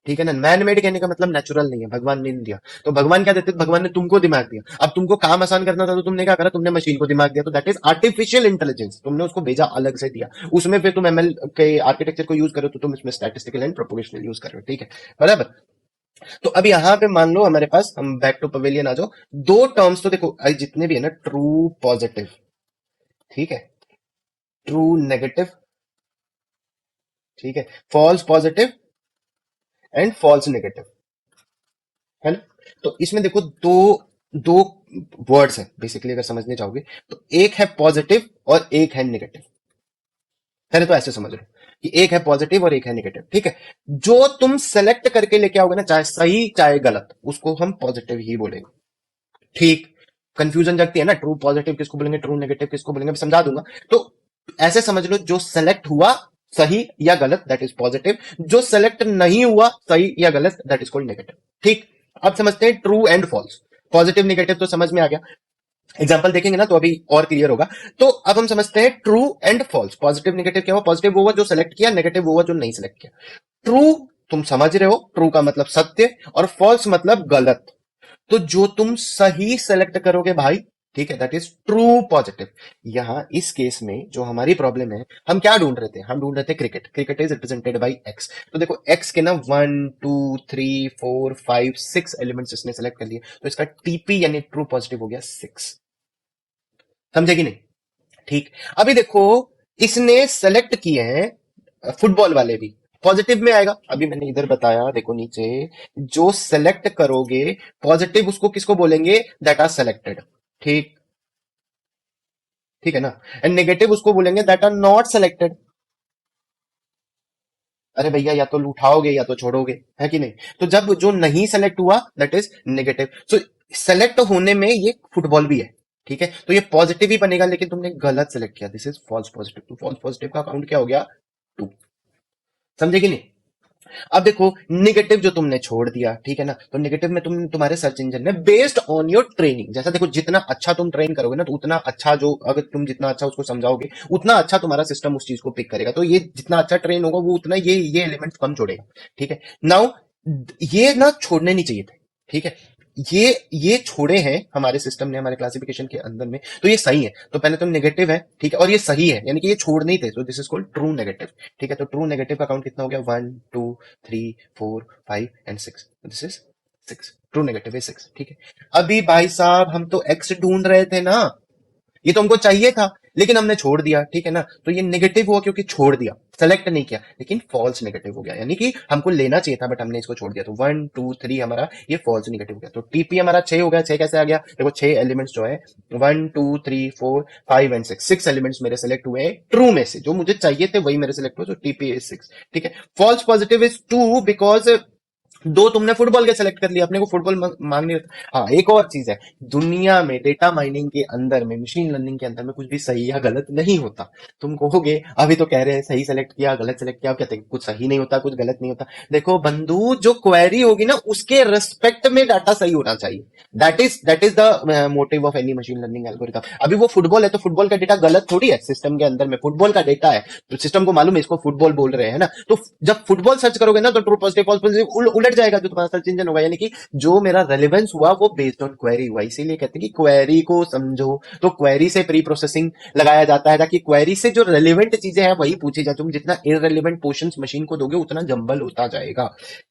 B: ठीक है ना, मैन मेड कहने का मतलब नेचुरल नहीं है, भगवान ने नहीं दिया। तो भगवान क्या देते? भगवान ने तुमको दिमाग दिया, अब तुमको काम आसान करना था तो तुमने क्या करा, तुमने मशीन को दिमाग दिया, तो दैट इज आर्टिफिशियल इंटेलिजेंस। तुमने उसको भेजा, अलग से दिया, उसमें फिर तुम एमएल के आर्किटेक्चर को यूज करो, तो तुम इसमें स्टैटिस्टिकल एंड प्रोपोगेशनल यूज कर रहे हो। ठीक है, बराबर। तो अब यहां पे मान लो हमारे पास, हम बैक टू पवेलियन आ जाओ, दो टर्म्स तो देखो जितने भी है ना, ट्रू पॉजिटिव, ठीक है, ट्रू नेगेटिव, ठीक है, false positive and false negative, है ना। तो इसमें देखो दो दो वर्ड्स हैं बेसिकली, अगर समझने जाओगे तो एक है पॉजिटिव और एक है नेगेटिव। पहले तो ऐसे समझ लो कि एक है पॉजिटिव और एक है नेगेटिव, ठीक है। जो तुम सेलेक्ट करके लेके आओगे ना, चाहे सही चाहे गलत, उसको हम पॉजिटिव ही बोलेंगे, ठीक। कंफ्यूजन जगती है ना, ट्रू पॉजिटिव किसको बोलेंगे, ट्रू नेगेटिव किसको बोलेंगे, मैं समझा दूंगा। तो ऐसे समझ लो, जो सेलेक्ट हुआ सही या गलत दैट इज पॉजिटिव, जो सेलेक्ट नहीं हुआ सही या गलत दैट इज कॉल्ड नेगेटिव, ठीक। अब समझते हैं true and false. Positive negative तो समझ में आ गया, एग्जाम्पल देखेंगे ना तो अभी और क्लियर होगा। तो अब हम समझते हैं true and false. Positive negative क्या हुआ, पॉजिटिव वो हुआ जो सेलेक्ट किया, नेगेटिव वो हुआ जो नहीं सेलेक्ट किया। ट्रू तुम समझ रहे हो, ट्रू का मतलब सत्य और फॉल्स मतलब गलत। तो जो तुम सही सेलेक्ट करोगे भाई, ठीक है, दैट इज ट्रू पॉजिटिव। यहां इस केस में जो हमारी प्रॉब्लम है, हम क्या ढूंढ रहे थे, हम ढूंढ रहे थे cricket. Cricket is represented by x. तो देखो एक्स के ना 1 2 3 4 5 6 एलिमेंट्स इसने सेलेक्ट कर लिए, तो इसका टीपी यानी ट्रू पॉजिटिव हो गया 6। समझे कि नहीं, ठीक। अभी देखो इसने सेलेक्ट किए हैं फुटबॉल वाले भी, पॉजिटिव में आएगा। अभी मैंने इधर बताया, देखो नीचे, जो सेलेक्ट करोगे पॉजिटिव उसको किसको बोलेंगे, दैट आर सेलेक्टेड, ठीक, ठीक है ना। एंड नेगेटिव उसको बोलेंगे दैट आर नॉट सेलेक्टेड। अरे भैया या तो उठाओगे या तो छोड़ोगे, है कि नहीं। तो जब जो नहीं सेलेक्ट हुआ that is negative. So select होने में ये फुटबॉल भी है, ठीक है। तो ये पॉजिटिव ही बनेगा, लेकिन तुमने गलत सेलेक्ट किया, दिस इज फॉल्स पॉजिटिव। तो फॉल्स पॉजिटिव का काउंट क्या हो गया, 2। समझे कि नहीं। अब देखो निगेटिव जो तुमने छोड़ दिया, ठीक है ना, तो निगेटिव में तुम्हारे सर्च इंजन ने बेस्ड ऑन योर ट्रेनिंग, जैसा देखो जितना अच्छा तुम ट्रेन करोगे ना, तो उतना अच्छा, जो अगर तुम जितना अच्छा उसको समझाओगे उतना अच्छा तुम्हारा सिस्टम उस चीज को पिक करेगा। तो ये जितना अच्छा ट्रेन होगा वो उतना ये एलिमेंट्स कम छोड़ेगा, ठीक है। नाउ ये ना छोड़ने नहीं चाहिए थे, ठीक है। ये छोड़े हैं हमारे सिस्टम ने, हमारे क्लासिफिकेशन के अंदर में, तो ये सही है। तो पहले तो नेगेटिव है, ठीक है, और ये सही है, यानी कि ये छोड़ नहीं थे, तो this is called true negative, ठीक है। तो ट्रू नेगेटिव का काउंट कितना हो गया, 1 2 3 4 5 and 6, this is 6। True negative है 6, ठीक है। अभी भाई साहब हम तो एक्स ढूंढ रहे थे ना, ये तो हमको चाहिए था लेकिन हमने छोड़ दिया, ठीक है ना। तो ये नेगेटिव हुआ क्योंकि छोड़ दिया, सेलेक्ट नहीं किया, लेकिन फॉल्स नेगेटिव हो गया, यानी कि हमको लेना चाहिए था बट हमने इसको छोड़ दिया। तो 1 2 3 हमारा ये फॉल्स नेगेटिव हो गया। तो टीपी हमारा 6 हो गया। 6 कैसे आ गया, देखो 6 एलिमेंट्स जो है 1 2 3 4 5 एंड 6, 6 एलिमेंट्स मेरे सेलेक्ट हुए ट्रू में से, जो मुझे चाहिए थे वही मेरे सेलेक्ट हुए, तो टीपी इज 6, ठीक है। फॉल्स पॉजिटिव इज 2 बिकॉज 2 तुमने फुटबॉल के सेलेक्ट कर लिया, अपने को फुटबॉल मांग नहीं रहा। हाँ एक और चीज है, दुनिया में डेटा माइनिंग के अंदर में, मशीन लर्निंग के अंदर में कुछ भी सही या गलत नहीं होता। तुम कहोगे अभी तो कह रहे हैं सही सेलेक्ट किया गलत सेलेक्ट किया, आप कहते हैं कुछ सही नहीं होता कुछ गलत नहीं होता। देखो बंधु, जो क्वेरी होगी ना उसके रिस्पेक्ट में डाटा सही होना चाहिए, that is the motive of any machine learning algorithm. अभी वो फुटबॉल है तो फुटबॉल का डेटा गलत थोड़ी है, सिस्टम के अंदर में फुटबॉल का डेटा है, तो सिस्टम को मालूम है इसको फुटबॉल बोल रहे हैं ना। तो जब फुटबॉल सर्च करोगे ना तो ट्रू पॉजिटिव फॉल्स पॉजिटिव उलट जाएगा जो तुम्हारा सर्च इंजन होगा, यानी कि जो मेरा रेलेवेंस हुआ वो बेस्ड ऑन क्वेरी हुआ। इसीलिए कहते हैं कि क्वेरी को समझो। तो क्वेरी से प्री प्रोसेसिंग लगाया जाता है ताकि क्वेरी से जो रेलिवेंट चीजें हैं वही पूछी जाए। तुम जितना इररेलेवेंट पोर्शंस मशीन को दोगे उतना जंबल होता जाएगा,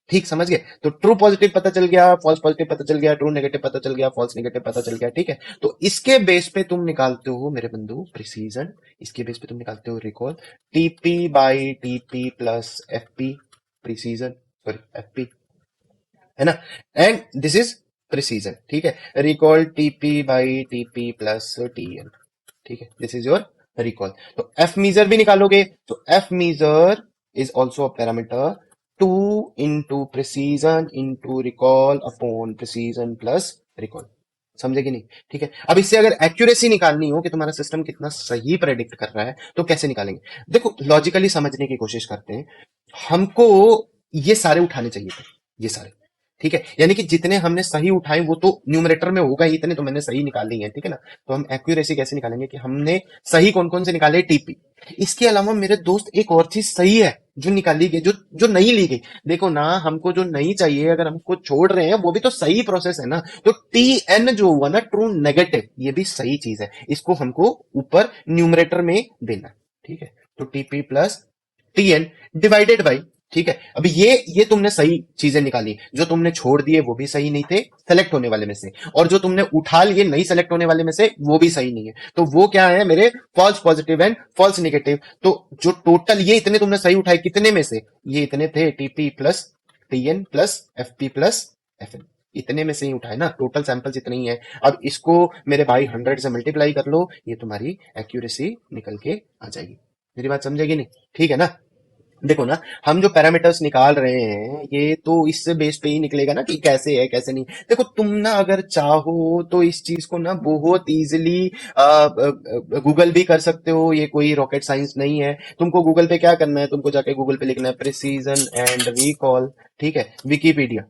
B: ठीक, समझ गए। तो ट्रू पॉजिटिव पता चल गया, फॉल्स पॉजिटिव पता चल गया, ट्रू नेगेटिव पता चल गया, फॉल्स नेगेटिव पता चल गया, ठीक है। तो इसके बेस पे तुम निकालते हो मेरे बंधु प्रिसीजन, इसके बेस पे तुम निकालते हो recall, TP by TP plus FP, precision sorry FP, है ना। एंड दिस इज प्रिसीजन, ठीक है। Recall TP by TP plus TN, ठीक है, दिस इज योर रिकॉल। तो एफ मीजर भी निकालोगे, तो F measure is also a parameter, 2 into precision into recall upon precision plus recall. समझे कि नहीं, ठीक है। अब इससे अगर एक्यूरेसी निकालनी हो कि तुम्हारा सिस्टम कितना सही प्रेडिक्ट कर रहा है तो कैसे निकालेंगे, देखो लॉजिकली समझने की कोशिश करते हैं। हमको ये सारे उठाने चाहिए थे, ये सारे, ठीक है, यानी कि जितने हमने सही उठाए वो तो न्यूमरेटर में होगा ही, इतने तो मैंने सही निकाल लिए हैं, ठीक है ना। तो हम एक्यूरेसी कैसे निकालेंगे कि हमने सही कौन कौन से निकाले, टीपी। इसके अलावा मेरे दोस्त एक और चीज सही है जो निकाली गई, जो जो नहीं ली गई। देखो ना, हमको जो नहीं चाहिए अगर हमको छोड़ रहे हैं वो भी तो सही प्रोसेस है ना। तो टी एन जो हुआ ना ट्रू नेगेटिव, ये भी सही चीज है, इसको हमको ऊपर न्यूमरेटर में देना, ठीक है। तो TP plus T N divided by, ठीक है। अभी ये तुमने सही चीजें निकाली, जो तुमने छोड़ दिए वो भी सही नहीं थे सेलेक्ट होने वाले में से, और जो तुमने उठा लिए नहीं सेलेक्ट होने वाले में से वो भी सही नहीं है। तो वो क्या है मेरे, false positive and false negative. तो जो टोटल ये इतने तुमने सही उठाए कितने में से, ये इतने थे TP plus TN plus FP plus FN, इतने में से ही उठाए ना, टोटल सैंपल्स इतने ही है। अब इसको मेरे भाई 100 से मल्टीप्लाई कर लो, ये तुम्हारी एक्यूरेसी निकल के आ जाएगी। मेरी बात समझेगी नहीं? ठीक है ना? देखो ना, हम जो पैरामीटर्स निकाल रहे हैं ये तो इससे बेस पे ही निकलेगा ना कि कैसे है कैसे नहीं। देखो तुम ना अगर चाहो तो इस चीज को ना बहुत इजीली गूगल भी कर सकते हो, ये कोई रॉकेट साइंस नहीं है। तुमको गूगल पे क्या करना है, तुमको जाके गूगल पे लिखना है प्रिसीजन एंड रिकॉल, ठीक है, विकीपीडिया,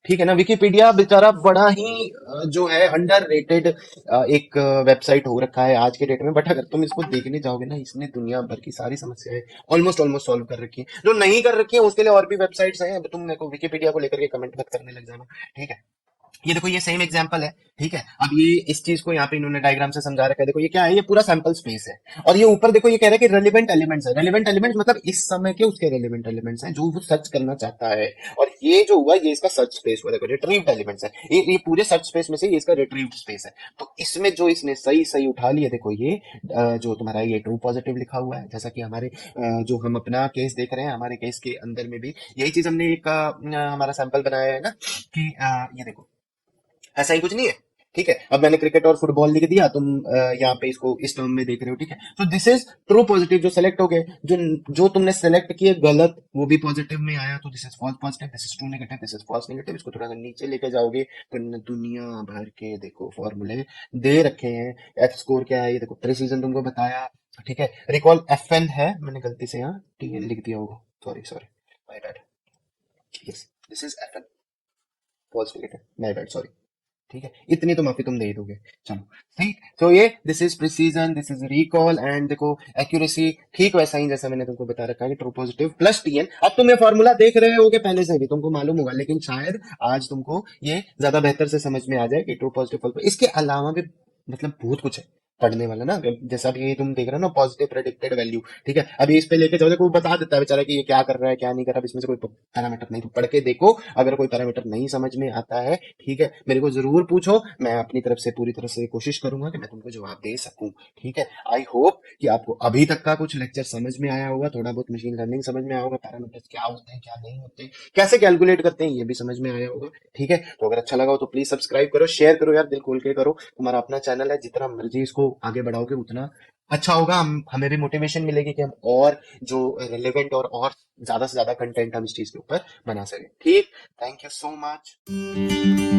B: ठीक है ना। विकिपीडिया बेचारा बड़ा ही जो है अंडर रेटेड एक वेबसाइट हो रखा है आज के डेट में, बट अगर तुम इसको देखने जाओगे ना, इसने दुनिया भर की सारी समस्याएं ऑलमोस्ट ऑलमोस्ट सॉल्व कर रखी है। जो नहीं कर रखी है उसके लिए और भी वेबसाइट्स हैं, अब तुम मेरे को विकिपीडिया को लेकर के कमेंट मत करने लग जाना, ठीक है। ये देखो ये सेम एग्जांपल है, ठीक है। अब ये इस चीज को यहाँ पे इन्होंने डायग्राम से समझा रखा है। देखो ये क्या है, ये पूरा सैंपल स्पेस है, और ये ऊपर देखो ये कह रहा है कि रेलिवेंट एलिमेंट्स है। रेलिवेंट एलिमेंट्स मतलब इस समय के उसके रेलिवेंट एलिमेंट्स हैं जो वो सर्च करना चाहता है। और ये जो हुआ ये इसका सर्च स्पेस हुआ, देखो रिट्रीव्ड एलिमेंट्स है, ये पूरे सर्च स्पेस में से ये इसका रिट्रीव्ड स्पेस है। तो इसमें जो इसने सही सही उठा लिया, देखो ये जो तुम्हारा ये ट्रू पॉजिटिव लिखा हुआ है, जैसा कि हमारे जो हम अपना केस देख रहे हैं, हमारे केस के अंदर में भी यही चीज हमने एक हमारा सैंपल बनाया है ना कि ये देखो ऐसा ही कुछ नहीं है, ठीक है। अब मैंने क्रिकेट और फुटबॉल लिख दिया, तुम यहाँ पे इसको इस टर्म में देख रहे हो, ठीक है। तो दिस इज ट्रू पॉजिटिव जो सेलेक्ट हो गए, जो जो तुमने सेलेक्ट किए गलत वो भी पॉजिटिव में आया, तो this is false positive, this is true negative, this is false negative. इसको थोड़ा सा नीचे लेके जाओगे तो दुनिया भर के देखो फॉर्मूले दे रखे हैं। एफ स्कोर क्या है ये देखो, प्रिसीजन तुमको बताया, ठीक है। रिकॉल एफ एन है, मैंने गलती से यहाँ टी एन लिख दिया होगा, sorry sorry my bad, yes this is F N, false negative, my bad sorry, ठीक है। इतनी तो माफी तुम दे ही दोगे, चलो ठीक। तो ये this is precision, this is recall, and देखो एक्यूरेसी ठीक वैसा ही जैसा मैंने तुमको बता रखा है, ट्रू पॉजिटिव प्लस टीएन। अब तुम ये फॉर्मूला देख रहे होगे पहले से भी, तुमको मालूम होगा, लेकिन शायद आज तुमको ये ज्यादा बेहतर से समझ में आ जाए कि ट्रू पॉजिटिव। इसके अलावा भी मतलब बहुत कुछ है पढ़ने वाला ना, जैसा भी ये तुम देख रहे हो ना पॉजिटिव प्रेडिक्टेड वैल्यू, ठीक है। अभी इस पे लेके जाओ, देखो वो बता देता है बेचारा कि ये क्या कर रहा है क्या नहीं कर रहा है, इसमें से कोई पैरामीटर नहीं, तो पढ़ के देखो। अगर कोई पैरामीटर नहीं समझ में आता है, ठीक है, मेरे को जरूर पूछो, मैं अपनी तरफ से पूरी तरह से कोशिश करूंगा कि मैं तुमको जवाब दे सकूं, ठीक है। आई होप कि आपको अभी तक का कुछ लेक्चर समझ में आया होगा, थोड़ा बहुत मशीन लर्निंग समझ में आया होगा, पैरामीटर्स क्या होते हैं क्या नहीं होते, कैसे कैलकुलेट करते हैं ये भी समझ में आया होगा, ठीक है। तो अगर अच्छा लगा हो तो प्लीज सब्सक्राइब करो, शेयर करो यार, दिल खोल के करो, तुम्हारा अपना चैनल है, जितना मर्जी इसको आगे बढ़ाओगे उतना अच्छा होगा। हमें भी मोटिवेशन मिलेगी कि हम और जो रिलेवेंट और ज्यादा से ज्यादा कंटेंट हम इस चीज के ऊपर बना सके, ठीक। Thank you so much.